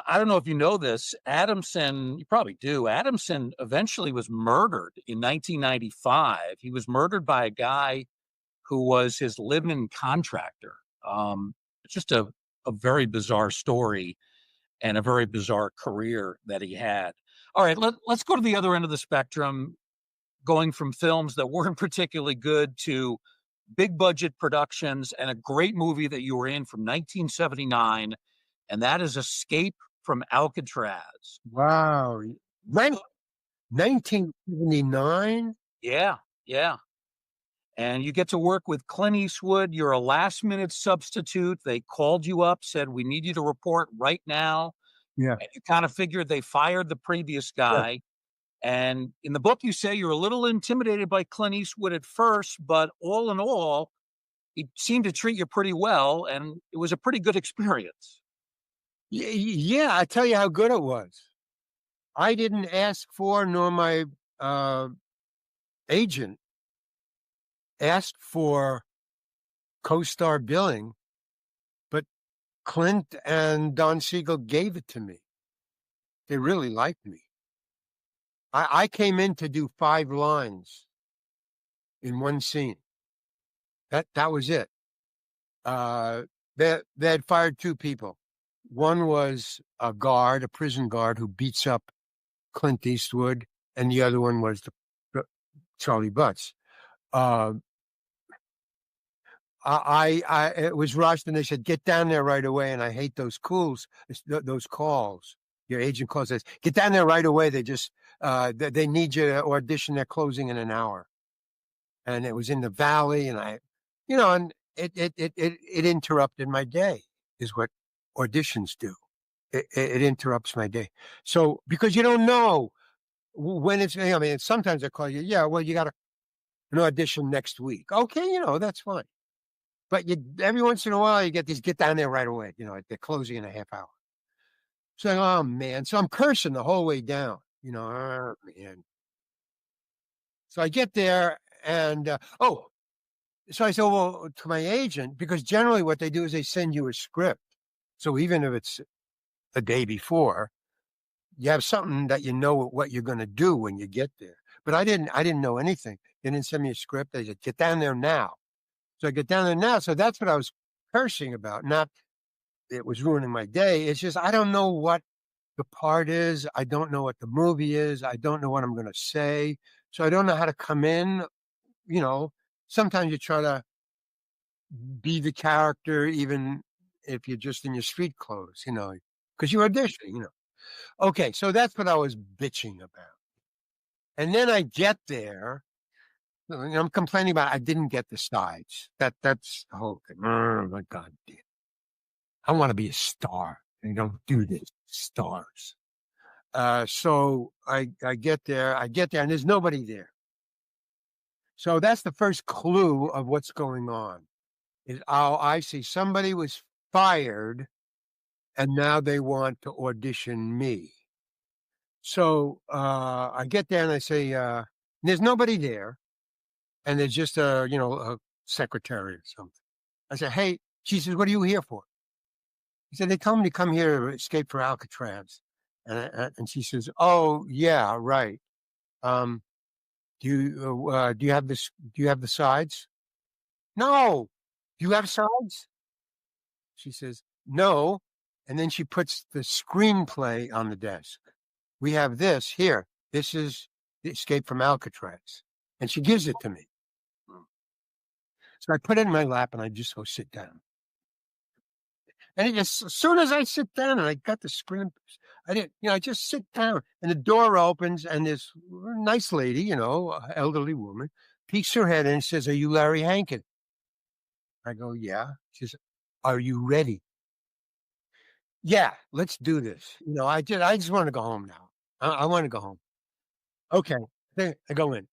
I don't know if you know this. Adamson, you probably do. Adamson eventually was murdered in 1995. He was murdered by a guy who was his live-in contractor. It's just a very bizarre story and a very bizarre career that he had. All right, let's go to the other end of the spectrum, going from films that weren't particularly good to big budget productions and a great movie that you were in from 1979, and that is Escape from Alcatraz. Wow. Nin- 1979? Yeah, yeah. And you get to work with Clint Eastwood. You're a last minute substitute. They called you up, said, "We need you to report right now." Yeah. And you kind of figured they fired the previous Yeah. guy. And in the book, you say you're a little intimidated by Clint Eastwood at first, but all in all, he seemed to treat you pretty well. And it was a pretty good experience. Yeah, I tell you how good it was. I didn't ask for, nor my uh, agent asked for co-star billing, but Clint and Don Siegel gave it to me. They really liked me. I came in to do 5 lines in one scene. That was it. Uh, they had fired 2 people. One was a prison guard who beats up Clint Eastwood, and the other one was the Charlie Butts. Uh, it was rushed, and they said, "Get down there right away." And I hate those those calls. Your agent calls says, "Get down there right away." They need you to audition. They're closing in an hour, and it was in the valley, and and it interrupted my day. Is what auditions do. It interrupts my day. So because you don't know when it's. I mean, sometimes I call you. Yeah, well, you got an audition next week. Okay, that's fine. But every once in a while, you get these get down there right away. They're closing in a half hour. So, oh man. So I'm cursing the whole way down. Oh man. So I get there and, so I said, well, to my agent, because generally what they do is they send you a script. So even if it's a day before, you have something that you know what you're going to do when you get there. But I didn't know anything. They didn't send me a script. They said, get down there now. So I get down there now. So that's what I was cursing about. Not it was ruining my day. It's just I don't know what the part is. I don't know what the movie is. I don't know what I'm going to say. So I don't know how to come in, you know, sometimes you try to be the character, even if you're just in your street clothes, because you're auditioning. Okay, so that's what I was bitching about. And then I get there, I'm complaining about I didn't get the sides. That's the whole thing. Oh my God, damn. I want to be a star. They don't do this, stars. So I get there, and there's nobody there. So that's the first clue of what's going on. Is I see somebody was fired, and now they want to audition me. So I get there and I say, there's nobody there, and there's just a secretary or something. I said, hey, she says, what are you here for? He said, they told me to come here to escape from Alcatraz. And she says, oh yeah, right. Do you have this? Do you have the sides? No. Do you have sides? She says, no. And then she puts the screenplay on the desk. We have this here. This is the Escape from Alcatraz. And she gives it to me. So I put it in my lap and I just go sit down. And as soon as I sit down and I got the script, I just sit down and the door opens and this nice lady, elderly woman, peeks her head in and says, are you Larry Hankin? I go, yeah. She says, are you ready? Yeah, let's do this. I just want to go home now. I want to go home. Okay. I go in.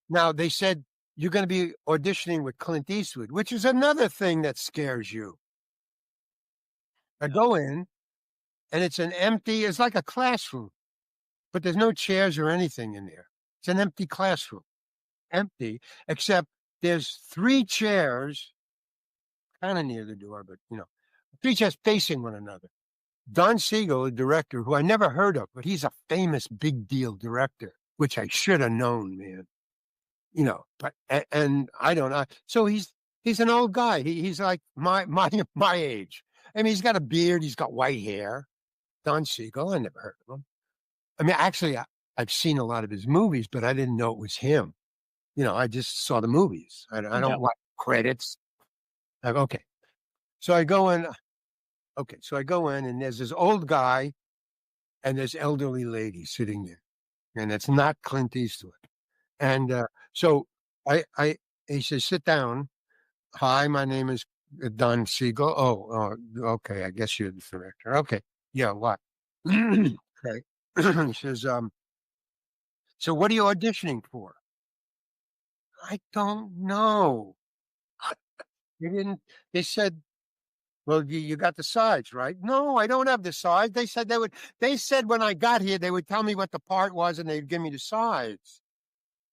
Now they said, you're going to be auditioning with Clint Eastwood, which is another thing that scares you. I go in and it's like a classroom, but there's no chairs or anything in there. It's an empty classroom, empty, except there's 3 chairs kind of near the door, but 3 chairs facing one another. Don Siegel, a director who I never heard of, but he's a famous big deal director, which I should have known, man. But and I don't know. So he's an old guy. He's like my age. I mean, he's got a beard. He's got white hair. Don Siegel. I never heard of him. I mean, actually, I've seen a lot of his movies, but I didn't know it was him. I just saw the movies. I don't watch credits. Okay. So I go in. Okay. So I go in, and there's this old guy and this elderly lady sitting there. And it's not Clint Eastwood. And so he says, sit down. Hi, my name is Don Siegel. Oh, okay. I guess you're the director. Okay. Yeah, what? Okay. He says, so what are you auditioning for? I don't know. They said, well, you got the sides, right? No, I don't have the sides. They said when I got here, they would tell me what the part was and they'd give me the sides.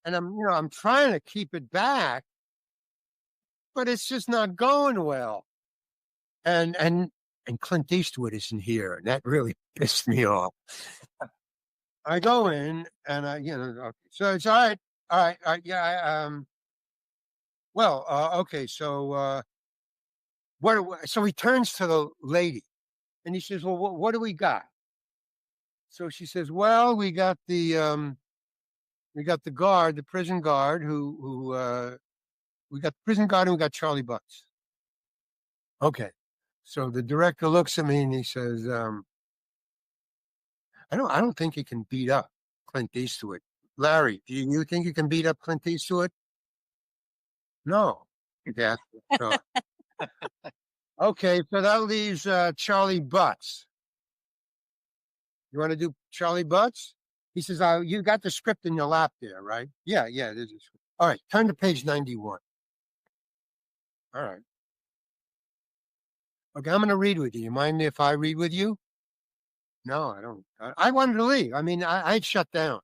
And I'm trying to keep it back, but it's just not going well. And Clint Eastwood isn't here, and that really pissed me off. I go in and okay, so it's all right, yeah. Well, okay, so so he turns to the lady, and he says, "Well, what do we got?" So she says, "Well, we got the guard, the prison guard, who we got the prison guard, and we got Charlie Butts." Okay, so the director looks at me and he says, I don't think you can beat up Clint Eastwood. Larry, do you think you can beat up Clint Eastwood? No. Yeah. So, okay, so that leaves Charlie Butts. You want to do Charlie Butts? He says, you got the script in your lap there, right? Yeah, it is. All right, turn to page 91. All right. Okay, I'm going to read with you. You mind if I read with you? No, I don't. I wanted to leave. I mean, I'd shut down.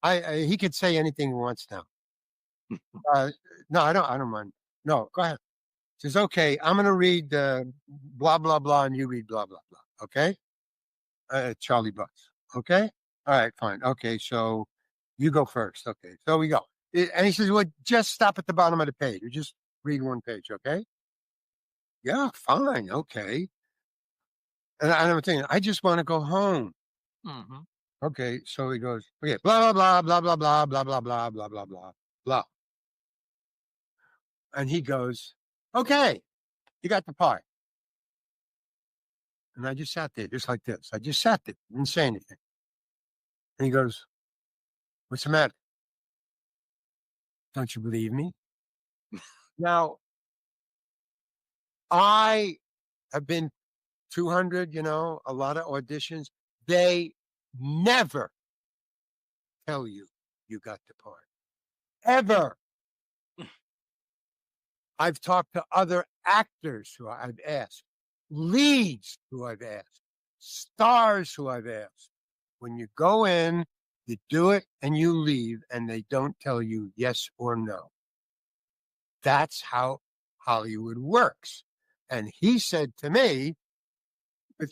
He could say anything he wants now. No, I don't mind. No, go ahead. Says, okay, I'm going to read blah, blah, blah, and you read blah, blah, blah. Okay? Charlie Butts. Okay? All right, fine. Okay, so you go first. Okay, so we go. And he says, well, just stop at the bottom of the page. You just read one page, okay? Yeah, fine. Okay. And I'm thinking, I just want to go home. Mm-hmm. Okay, so he goes, okay, blah, blah, blah, blah, blah, blah, blah, blah, blah, blah, blah, blah, blah. And he goes, okay, you got the part. And I just sat there, just like this. I just sat there, didn't say anything. And he goes, what's the matter? Don't you believe me? Now, I have been 200, a lot of auditions. They never tell you you got the part. Ever. I've talked to other actors who I've asked, leads who I've asked, stars who I've asked. When you go in, you do it and you leave, and they don't tell you yes or no. That's how Hollywood works. And he said to me, but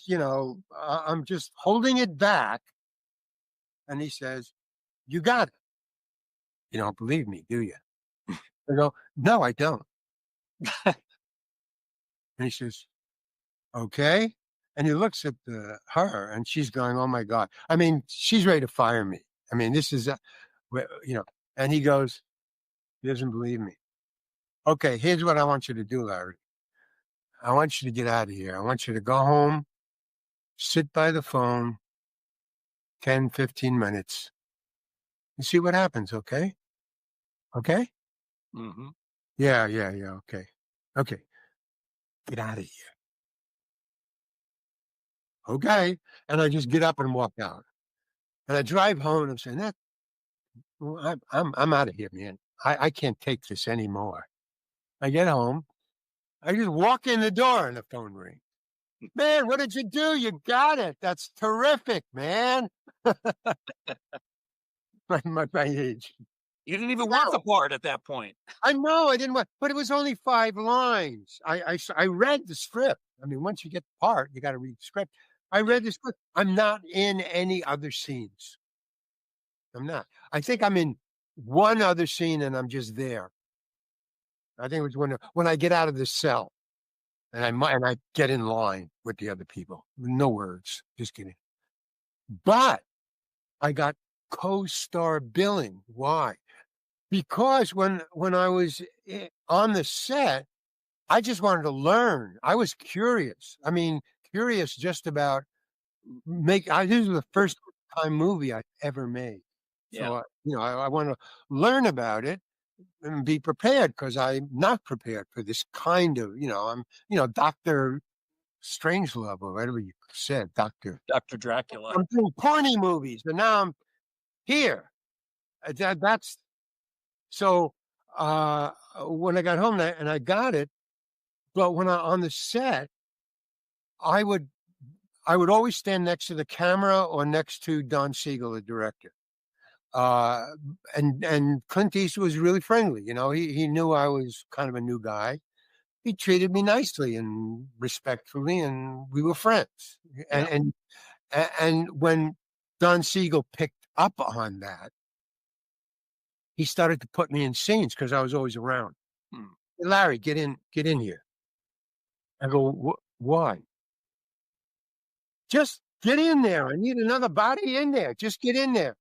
I'm just holding it back. And he says, you got it. You don't believe me, do you? I go, no, I don't. And he says, okay. And he looks at her and she's going, oh my God. I mean, she's ready to fire me. I mean, this is, and he goes, he doesn't believe me. Okay, here's what I want you to do, Larry. I want you to get out of here. I want you to go home, sit by the phone 10, 15 minutes and see what happens. Okay. Okay. Mm-hmm. Yeah. Okay. Okay. Get out of here. Okay. And I just get up and walk out. And I drive home and I'm saying that I'm out of here, man. I can't take this anymore. I get home. I just walk in the door and the phone rings. Man, what did you do? You got it. That's terrific, man. my age. You didn't even want the part at that point. I know I didn't want, but it was only 5 lines. I read the script. I mean, once you get the part, you got to read the script. I read the script. I'm not in any other scenes. I'm not. I think I'm in one other scene and I'm just there. I think it was when I get out of the cell and I get in line with the other people. No words, just kidding. But I got co-star billing. Why? Because when I was on the set, I just wanted to learn. I was curious. I mean, curious just about this was the first time movie I ever made. So, I want to learn about it and be prepared because I'm not prepared for this kind of, I'm, Dr. Strangelove or whatever you said, Dr. Dracula. I'm doing porny movies, but now I'm here. That's so when I got home and I got it, but when on the set, I would always stand next to the camera or next to Don Siegel, the director. And Clint Eastwood was really friendly. He knew I was kind of a new guy. He treated me nicely and respectfully, and we were friends. And when Don Siegel picked up on that, he started to put me in scenes because I was always around. Hey, Larry, get in here. I go, why? Just get in there. I need another body in there. Just get in there.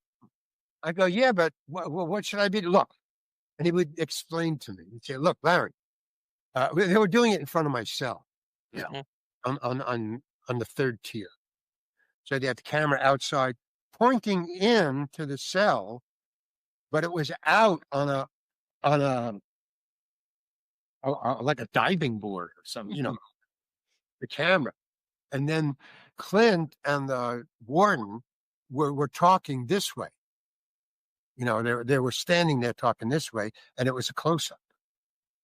I go, yeah, but what should I be? Look. And he would explain to me. He'd say, look, Larry, they were doing it in front of my cell. Yeah. On the third tier. So they had the camera outside pointing in to the cell, but it was out on a like a diving board or something, the camera. And then Clint and the warden were talking this way. They were standing there talking this way, and it was a close-up.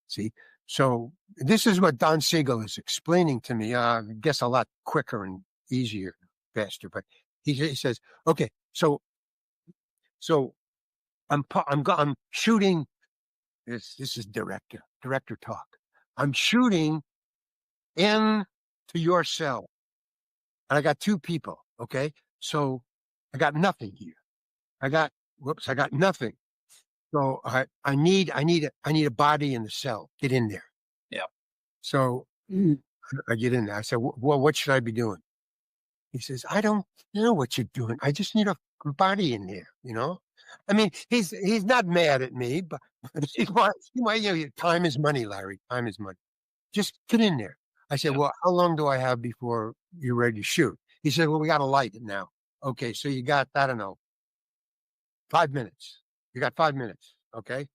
See? So this is what Don Siegel is explaining to me, I guess a lot quicker and easier, faster. But he says, okay, so I'm shooting. This is director talk. I'm shooting into your cell, and I got 2 people. Okay, so I got nothing here. I got nothing. So I need a body in the cell. Get in there. Yeah. So I get in there. I said, well, what should I be doing? He says, I don't know what you're doing. I just need a body in there, I mean, he's not mad at me, but time is money, Larry. Time is money. Just get in there. I said, Yeah. well, how long do I have before you're ready to shoot? He said, well, we got to light it now. Okay, so you got, I don't know, 5 minutes. You got 5 minutes. Okay.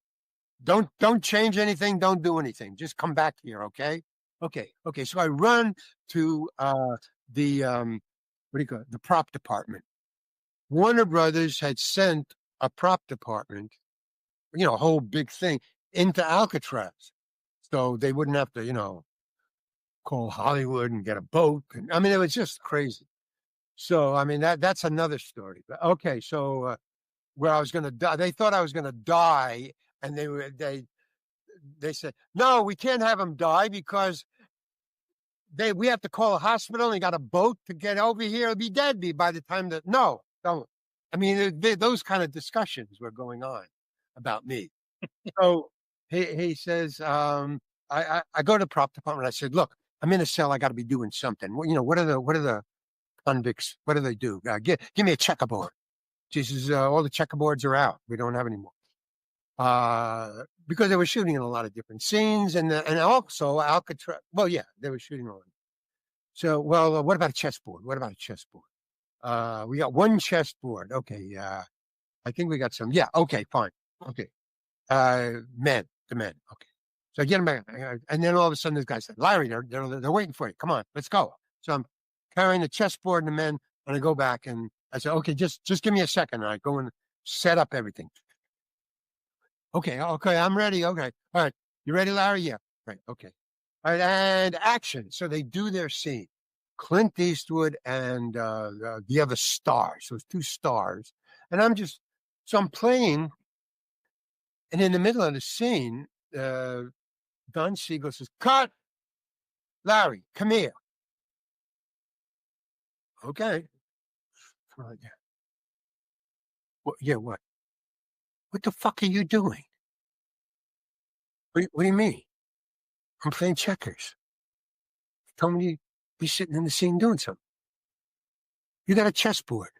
Don't change anything. Don't do anything. Just come back here. Okay. Okay. So I run to the what do you call it? The prop department. Warner Brothers had sent a prop department, a whole big thing into Alcatraz. So they wouldn't have to, call Hollywood and get a boat. And, I mean, it was just crazy. So, I mean, that's another story. But, okay. So where I was going to die, they thought I was going to die. And they said, no, we can't have him die because we have to call a hospital and he got a boat to get over here. He'll be dead by the time that, no, don't. I mean, those kind of discussions were going on about me. So he says, I go to the prop department. I said, look, I'm in a cell. I got to be doing something. Well, what are the convicts? What do they do? Give me a checkerboard. She says, all the checkerboards are out. We don't have any more. Because they were shooting in a lot of different scenes and also Alcatraz. Well, yeah, they were shooting all. So, well, what about a chessboard? What about a chessboard? We got one chessboard. Okay. I think we got some. Yeah. Okay. Fine. Okay. The men. Okay. So I get them back. And then all of a sudden this guy said, Larry, they're waiting for you. Come on, let's go. So I'm carrying the chessboard and the men and I go back and I said, okay, just give me a second. And I go and set up everything. Okay, I'm ready. Okay. All right. You ready, Larry? Yeah. Right. Okay. All right, and action. So they do their scene. Clint Eastwood and the other stars. So it's two stars. And I'm playing, and in the middle of the scene, Don Siegel says, cut! Larry, come here. Okay. Right. Yeah, what? What the fuck are you doing? What do you mean? I'm playing checkers. You told me to be sitting in the scene doing something. You got a chessboard.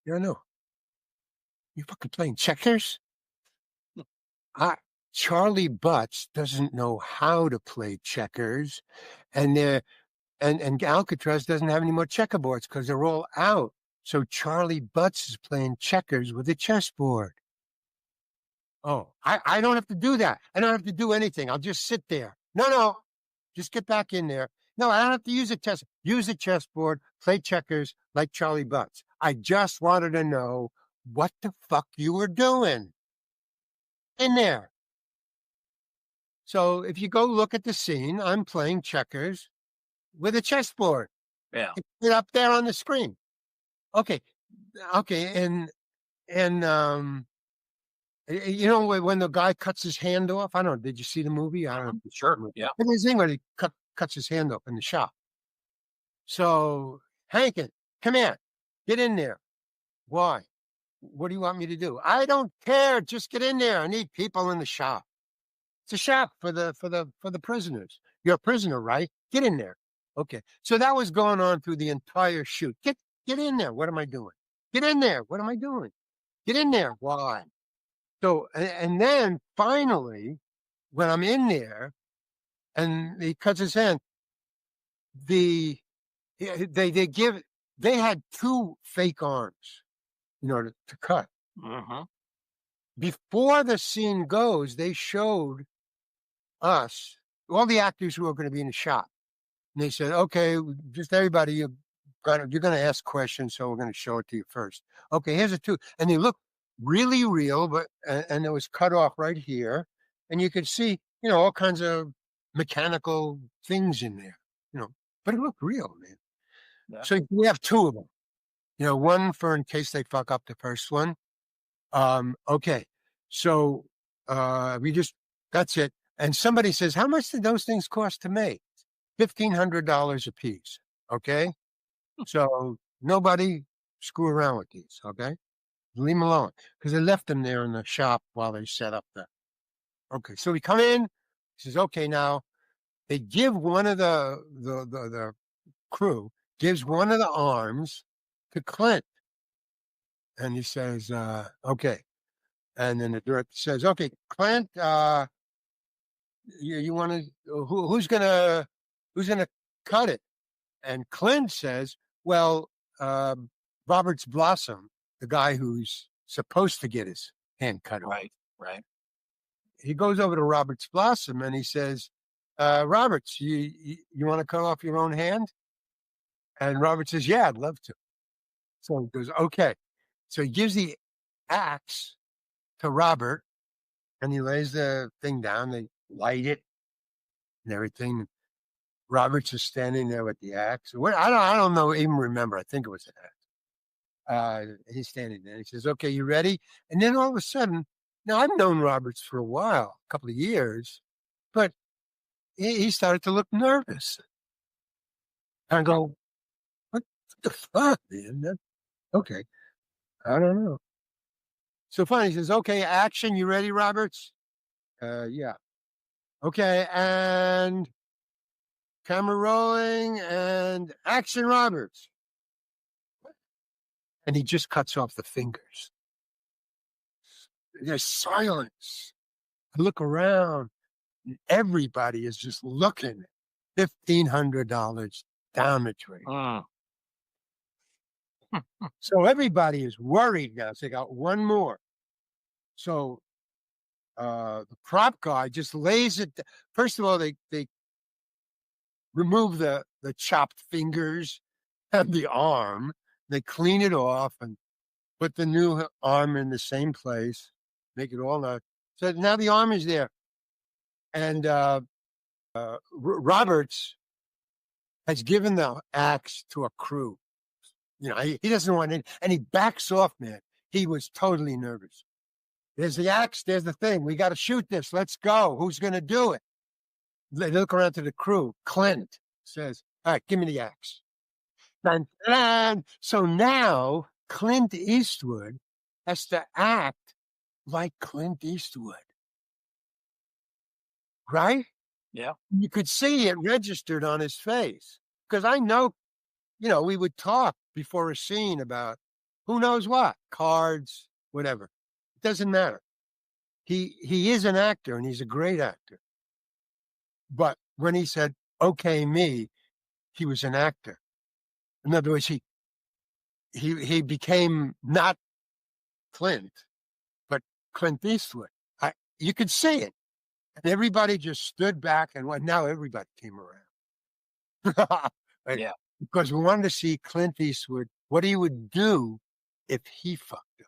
Yeah, I know. You fucking playing checkers? Charlie Butts doesn't know how to play checkers, and Alcatraz doesn't have any more checkerboards because they're all out. So Charlie Butts is playing checkers with a chessboard. Oh, I don't have to do that. I don't have to do anything. I'll just sit there. No, just get back in there. No, I don't have to use use a chessboard, play checkers like Charlie Butts. I just wanted to know what the fuck you were doing in there. So if you go look at the scene, I'm playing checkers with a chessboard. Yeah. It's up there on the screen. Okay. And when the guy cuts his hand off, I don't know, did you see the movie? I don't know. Sure. Yeah. But there's a thing where he cuts his hand off in the shop. So, Hankin, come here. Get in there. Why? What do you want me to do? I don't care. Just get in there. I need people in the shop. It's a shop for the prisoners. You're a prisoner, right? Get in there. Okay. So that was going on through the entire shoot. Get in there. What am I doing? Get in there. What am I doing? Get in there. Why? So, and then finally, when I'm in there and he cuts his hand, they had two fake arms, to cut. Mm-hmm. Before the scene goes, they showed us, all the actors who are going to be in the shop. And they said, okay, just everybody, you're going to ask questions, so we're going to show it to you first. Okay, here's the two. And they look really real, and it was cut off right here. And you could see, all kinds of mechanical things in there, but it looked real, man. Yeah. So we have two of them, one for in case they fuck up the first one. Okay. So, that's it. And somebody says, how much did those things cost to make? $1,500 a piece. Okay. So nobody screw around with these. Okay. Leave them alone. Because they left them there in the shop while they set up the. Okay. So we come in. He says, okay, now they give one of the crew gives one of the arms to Clint. And he says, okay. And then the director says, okay, Clint, you want to, who's gonna cut it? And Clint says, well, Robert's Blossom, the guy who's supposed to get his hand cut off. Right. He goes over to Robert's Blossom and he says, Roberts, you want to cut off your own hand? And Robert says, yeah, I'd love to. So he goes, okay. So he gives the axe to Robert and he lays the thing down. They light it and everything. Robert's is standing there with the axe. I don't know, even remember. I think it was an axe. He's standing there. He says, okay, you ready? And then all of a sudden, now I've known Roberts for a while, a couple of years, but he started to look nervous. I go, what the fuck, man? Okay. I don't know. So finally he says, okay, action. You ready, Roberts? Yeah. Okay. And camera rolling and action, Roberts. And he just cuts off the fingers. There's silence. I look around. And everybody is just looking. $1,500 damage rate. So everybody is worried now. So they got one more. So the prop guy just lays it. First of all, they remove the chopped fingers and the arm. They clean it off and put the new arm in the same place. Make it all nice. So now the arm is there. And Roberts has given the axe to a crew. You know, he doesn't want it. And he backs off, man. He was totally nervous. There's the axe. There's the thing. We got to shoot this. Let's go. Who's going to do it? They look around to the crew. Clint says, all right, give me the axe. And so now Clint Eastwood has to act like Clint Eastwood. Right? Yeah. You could see it registered on his face. Because I know, you know, we would talk before a scene about who knows what, cards, whatever. It doesn't matter. He is an actor and he's a great actor. But when he said, okay, me, he was an actor. In other words, he became not Clint, but Clint Eastwood. You could see it. And everybody just stood back and went, now everybody came around. Right? Yeah. Because we wanted to see Clint Eastwood, what he would do if he fucked up.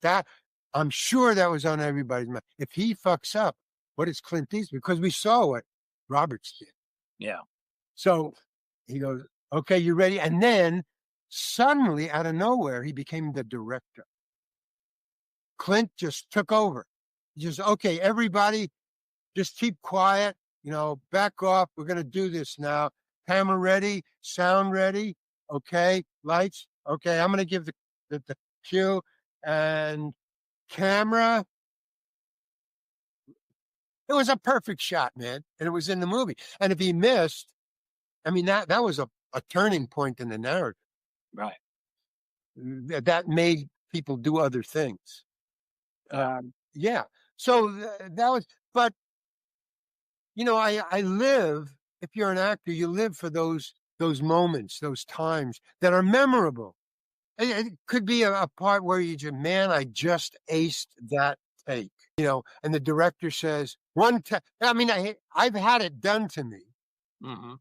That. I'm sure that was on everybody's mind. If he fucks up, what is Clint Eastwood? Because we saw what Roberts did. Yeah. So he goes, okay, you ready? And then suddenly, out of nowhere, he became the director. Clint just took over. Just, okay, everybody, just keep quiet, you know, back off. We're going to do this now. Camera ready, sound ready. Okay, lights. Okay, I'm going to give the cue and camera. It was a perfect shot, man. And it was in the movie. And if he missed, I mean, that was a turning point in the narrative. Right. That made people do other things. Yeah. So that was, but, you know, I live, if you're an actor, you live for those moments, those times that are memorable. It could be a part where you just, man, I just aced that take, you know, and the director says, I mean, I've had it done to me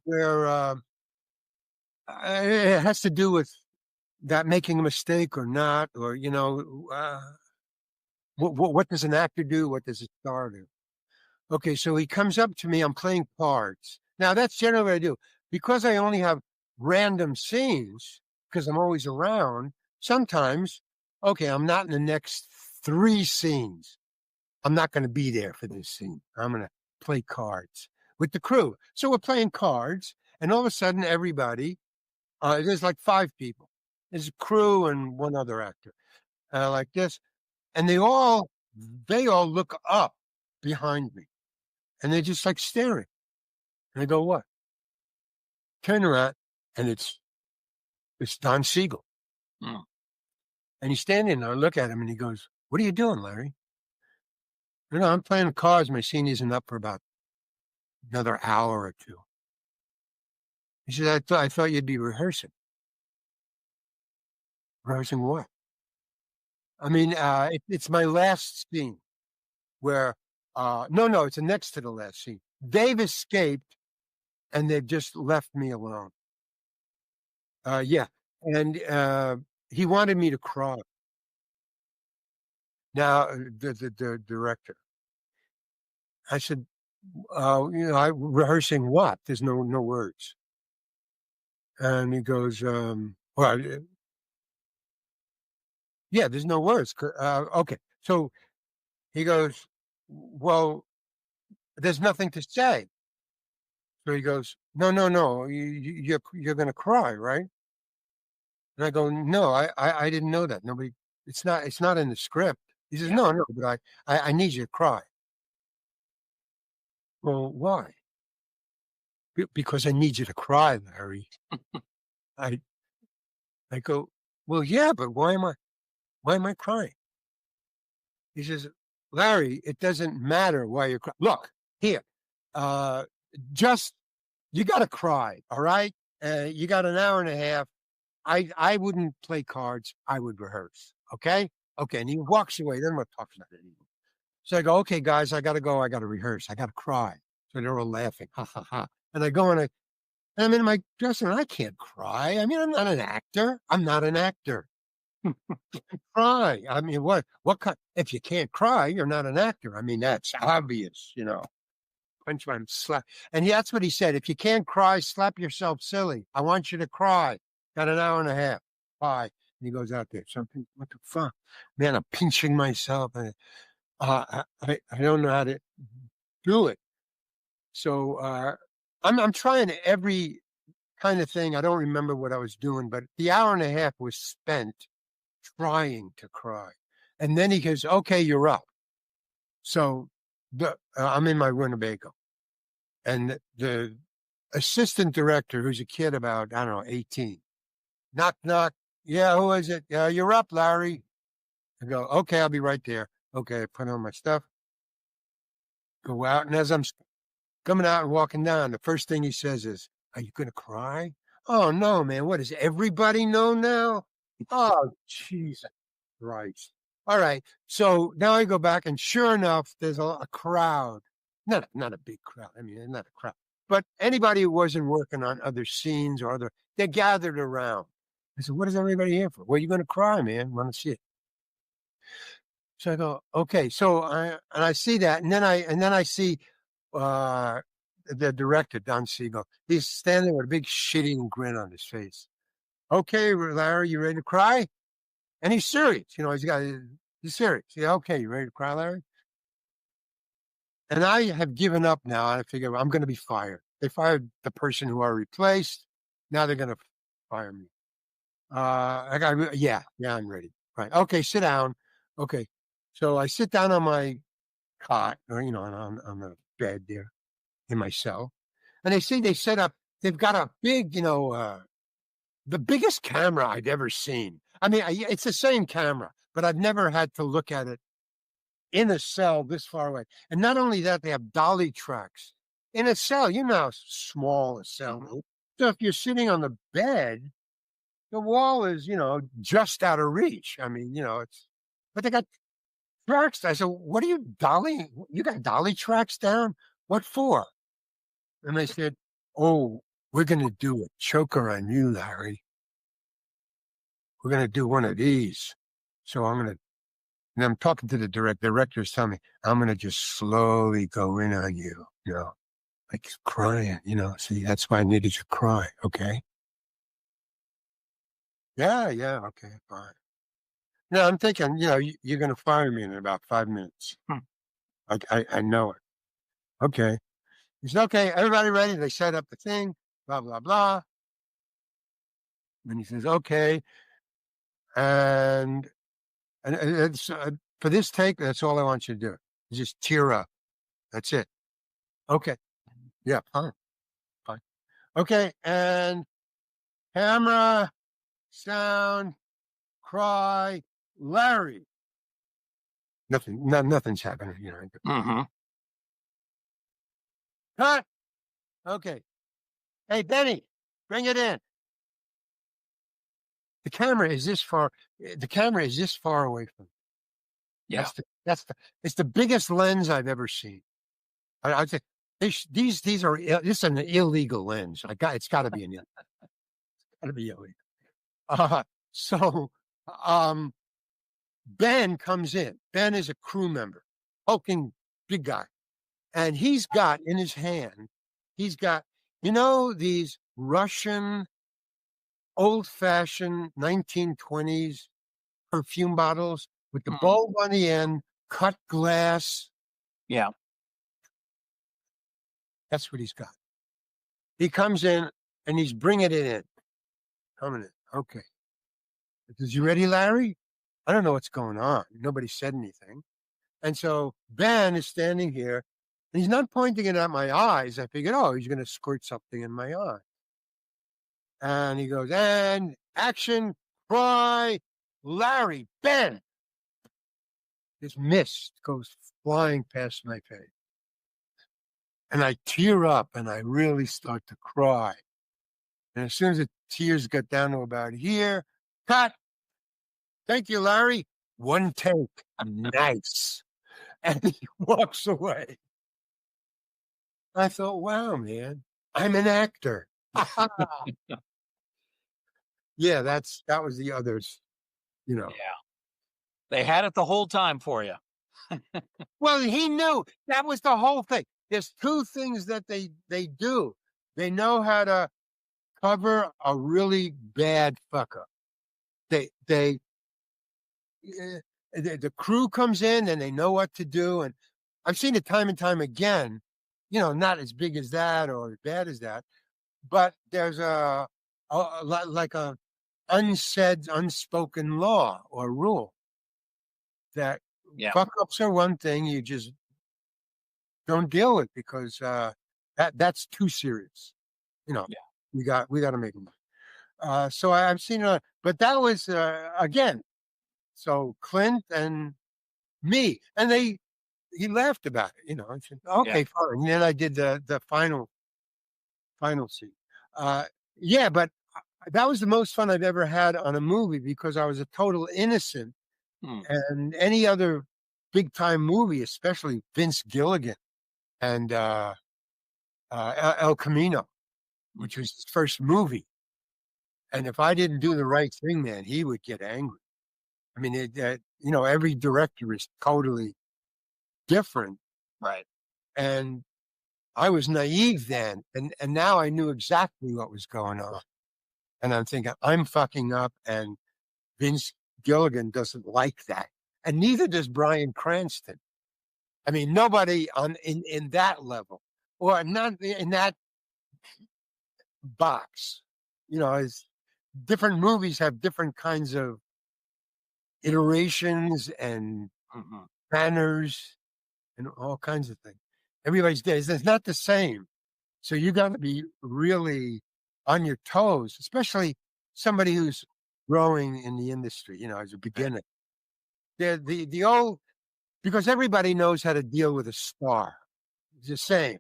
where it has to do with that making a mistake or not, or, you know, what does an actor do? What does a star do? Okay, so he comes up to me. I'm playing cards. Now, that's generally what I do. Because I only have random scenes, because I'm always around, sometimes, okay, I'm not in the next 3 scenes. I'm not going to be there for this scene. I'm going to play cards with the crew. So we're playing cards, and all of a sudden, everybody, there's like 5 people. There's a crew and one other actor, like this. And they all look up behind me. And they're just like staring. And I go, what? Turn around, and it's Don Siegel. And he's standing there. I look at him and he goes, "What are you doing, Larry?" I'm playing cards. My scene isn't up for about another hour or two. He said, I thought you'd be rehearsing. Rehearsing what? I mean, it's my last scene where, no, it's next to the last scene. They've escaped and they've just left me alone. Yeah. And he wanted me to cry. Now, the director, I said, I rehearsing what? There's no words. And he goes, well, yeah, there's no words. Okay. So he goes, well, there's nothing to say. So he goes, no, you're going to cry, right? And I go, no, I didn't know that. Nobody, it's not in the script. He says, no, but I need you to cry. Well, why? Because I need you to cry, Larry. I, I go, well, yeah, but why am I crying? He says, Larry, it doesn't matter why you're crying. Look, here, uh, just, you got to cry. All right. You got an hour and a half. I wouldn't play cards. I would rehearse. Okay. Okay. And he walks away. Then we're talking about it anymore. So I go, okay, guys, I got to go. I got to rehearse. I got to cry. So they're all laughing. Ha ha ha. And I go and I'm in my dressing room. I can't cry. I mean, I'm not an actor. I'm not an actor. Cry. I mean, what kind? If you can't cry, you're not an actor. I mean, that's obvious, Punch my slap. And that's what he said. If you can't cry, slap yourself silly. I want you to cry. Got an hour and a half. Bye. And he goes out there. Something. What the fuck, man? I'm pinching myself, and I don't know how to do it. So I'm trying every kind of thing. I don't remember what I was doing, but the hour and a half was spent trying to cry. And then he goes, okay, you're up. So I'm in my Winnebago. And the assistant director, who's a kid about, I don't know, 18, knock, knock. Yeah, who is it? You're up, Larry. I go, okay, I'll be right there. Okay, I put on my stuff, go out. And as I'm coming out and walking down, the first thing he says is, are you going to cry? Oh, no, man. What does everybody know now? Oh, Jesus Christ. All right. So now I go back, and sure enough, there's a crowd. Not a big crowd. I mean, not a crowd. But anybody who wasn't working on other scenes or they gathered around. I said, what is everybody here for? Well, you're going to cry, man. Want to see it. So I go, okay. So I see that. And then I see the director, Don Siegel. He's standing with a big shitting grin on his face. Okay, Larry, you ready to cry? And he's serious. He's serious. Yeah, okay, you ready to cry, Larry? And I have given up now. And I figure I'm going to be fired. They fired the person who I replaced. Now they're going to fire me. Yeah, I'm ready. Right. Okay, sit down. Okay. So I sit down on my cot, or, on the bed there in my cell. And they set up, they've got a big, the biggest camera I'd ever seen. I mean, it's the same camera, but I've never had to look at it in a cell this far away. And not only that, they have dolly tracks in a cell. You know how small a cell is. So if you're sitting on the bed, the wall is, just out of reach. I mean, but they got tracks. I said, what are you dolly? You got dolly tracks down? What for? And they said, oh, we're going to do a choker on you, Larry. We're going to do one of these. So and I'm talking to the director. The director's telling me, I'm going to just slowly go in on you, like crying, see, that's why I needed you to cry. Okay. Yeah. Okay, fine. No, I'm thinking, you're going to fire me in about 5 minutes. I know it. Okay. He said, okay, everybody ready? They set up the thing, blah, blah, blah. And he says, okay. And it's, for this take, that's all I want you to do. Just tear up. That's it. Okay. Yeah, fine. Okay. And camera, sound, cry, Larry. Nothing's happening. Mm-hmm. Cut. Okay. Hey, Benny, bring it in. The camera is this far. The camera is this far away from me. Yeah. It's the biggest lens I've ever seen. I'd say these are, this is an illegal lens. It's got to be got to be illegal. So, um, Ben comes in. Ben is a crew member, hulking big guy. And he's got in his hand, these Russian old fashioned 1920s perfume bottles with the bulb on the end, cut glass. Yeah. That's what he's got. He comes in and he's bringing it in. Coming in. Okay. Is you ready, Larry? I don't know what's going on. Nobody said anything. And so Ben is standing here and he's not pointing it at my eyes. I figured, he's going to squirt something in my eye. And he goes, and action, cry, Larry, Ben. This mist goes flying past my face. And I tear up and I really start to cry. And as soon as the tears get down to about here, cut. Thank you, Larry. One take. Nice. And he walks away. I thought, wow, man, I'm an actor. Yeah, that was the others, Yeah. They had it the whole time for you. Well, he knew that was the whole thing. There's two things that they do. They know how to cover a really bad fuck up. The crew comes in and they know what to do. And I've seen it time and time again, not as big as that or as bad as that, but there's like a unsaid, unspoken law or rule that fuck ups are one thing you just don't deal with because that's too serious. We got to make them. So I've seen it, but that was again. So Clint and me, and he laughed about it. I said, okay, fine. And then I did the final scene. But that was the most fun I've ever had on a movie because I was a total innocent. And any other big time movie, especially Vince Gilligan and El Camino, which was his first movie. And if I didn't do the right thing, man, he would get angry. I mean, every director is totally different. Right. And I was naive then. And now I knew exactly what was going on. And I'm thinking, I'm fucking up. And Vince Gilligan doesn't like that. And neither does Bryan Cranston. I mean, nobody in that level or not in that box, is different movies have different kinds of iterations and manners and all kinds of things. Everybody's there. It's not the same. So you got to be really on your toes, especially somebody who's growing in the industry, as a beginner. They're the old, because everybody knows how to deal with a star. It's the same.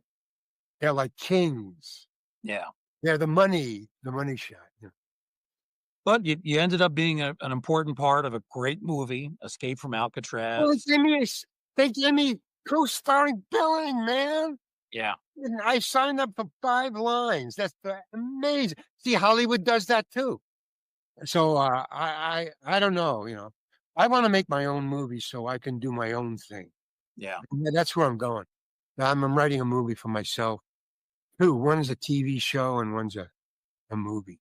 They're like kings. Yeah. They're the money shot. But you ended up being an important part of a great movie, Escape from Alcatraz. Well, they gave me co-starring billing, man. Yeah. And I signed up for 5 lines. That's amazing. See, Hollywood does that too. So I don't know, I want to make my own movie so I can do my own thing. Yeah. And that's where I'm going. I'm writing a movie for myself. Two. One's a TV show and one's a movie.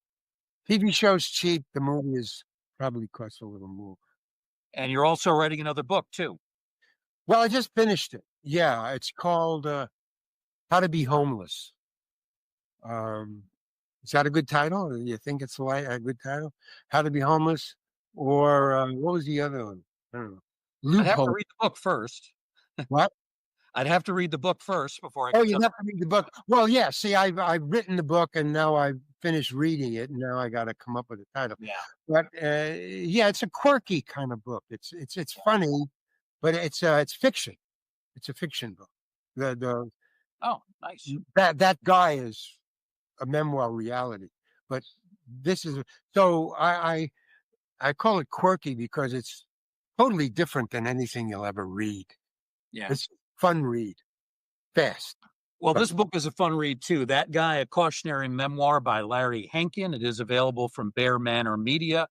TV show's cheap. The movie is probably costs a little more. And you're also writing another book too. Well, I just finished it. Yeah, it's called How to Be Homeless. Is that a good title? Do you think it's a good title? How to Be Homeless? Or what was the other one? I don't know. I have to Loophole. read the book first. What? I'd have to read the book first before I Oh, could you tell. have to read the book. Well, yeah. See, I've written the book, and now I've finished reading it, and now I got to come up with a title. Yeah. But yeah, it's a quirky kind of book. It's funny, but it's fiction. It's a fiction book. The Oh, nice. that guy is a memoir reality, but this is so I call it quirky because it's totally different than anything you'll ever read. Yeah. It's fun read, fast. Well, But this book is a fun read too. That Guy, A Cautionary Memoir by Larry Hankin. It is available from Bear Manor Media.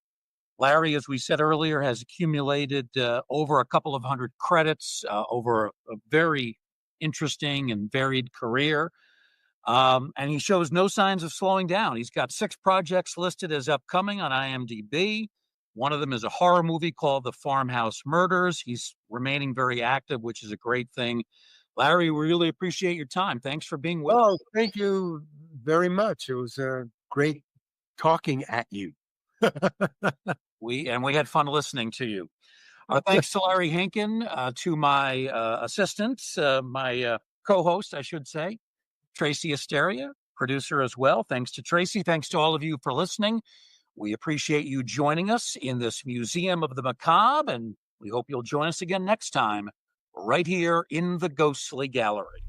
Larry, as we said earlier, has accumulated over a couple of hundred credits over a very interesting and varied career. And he shows no signs of slowing down. He's got 6 projects listed as upcoming on IMDb. One of them is a horror movie called The Farmhouse Murders. He's remaining very active, which is a great thing. Larry, we really appreciate your time. Thanks for being with us. oh, thank you very much. It was great talking at you. We had fun listening to you. Thanks to Larry Hankin, to my assistant, my co-host, I should say, Tracy Asteria, producer as well. Thanks to Tracy. Thanks to all of you for listening. We appreciate you joining us in this Museum of the Macabre, and we hope you'll join us again next time, right here in the Ghostly Gallery.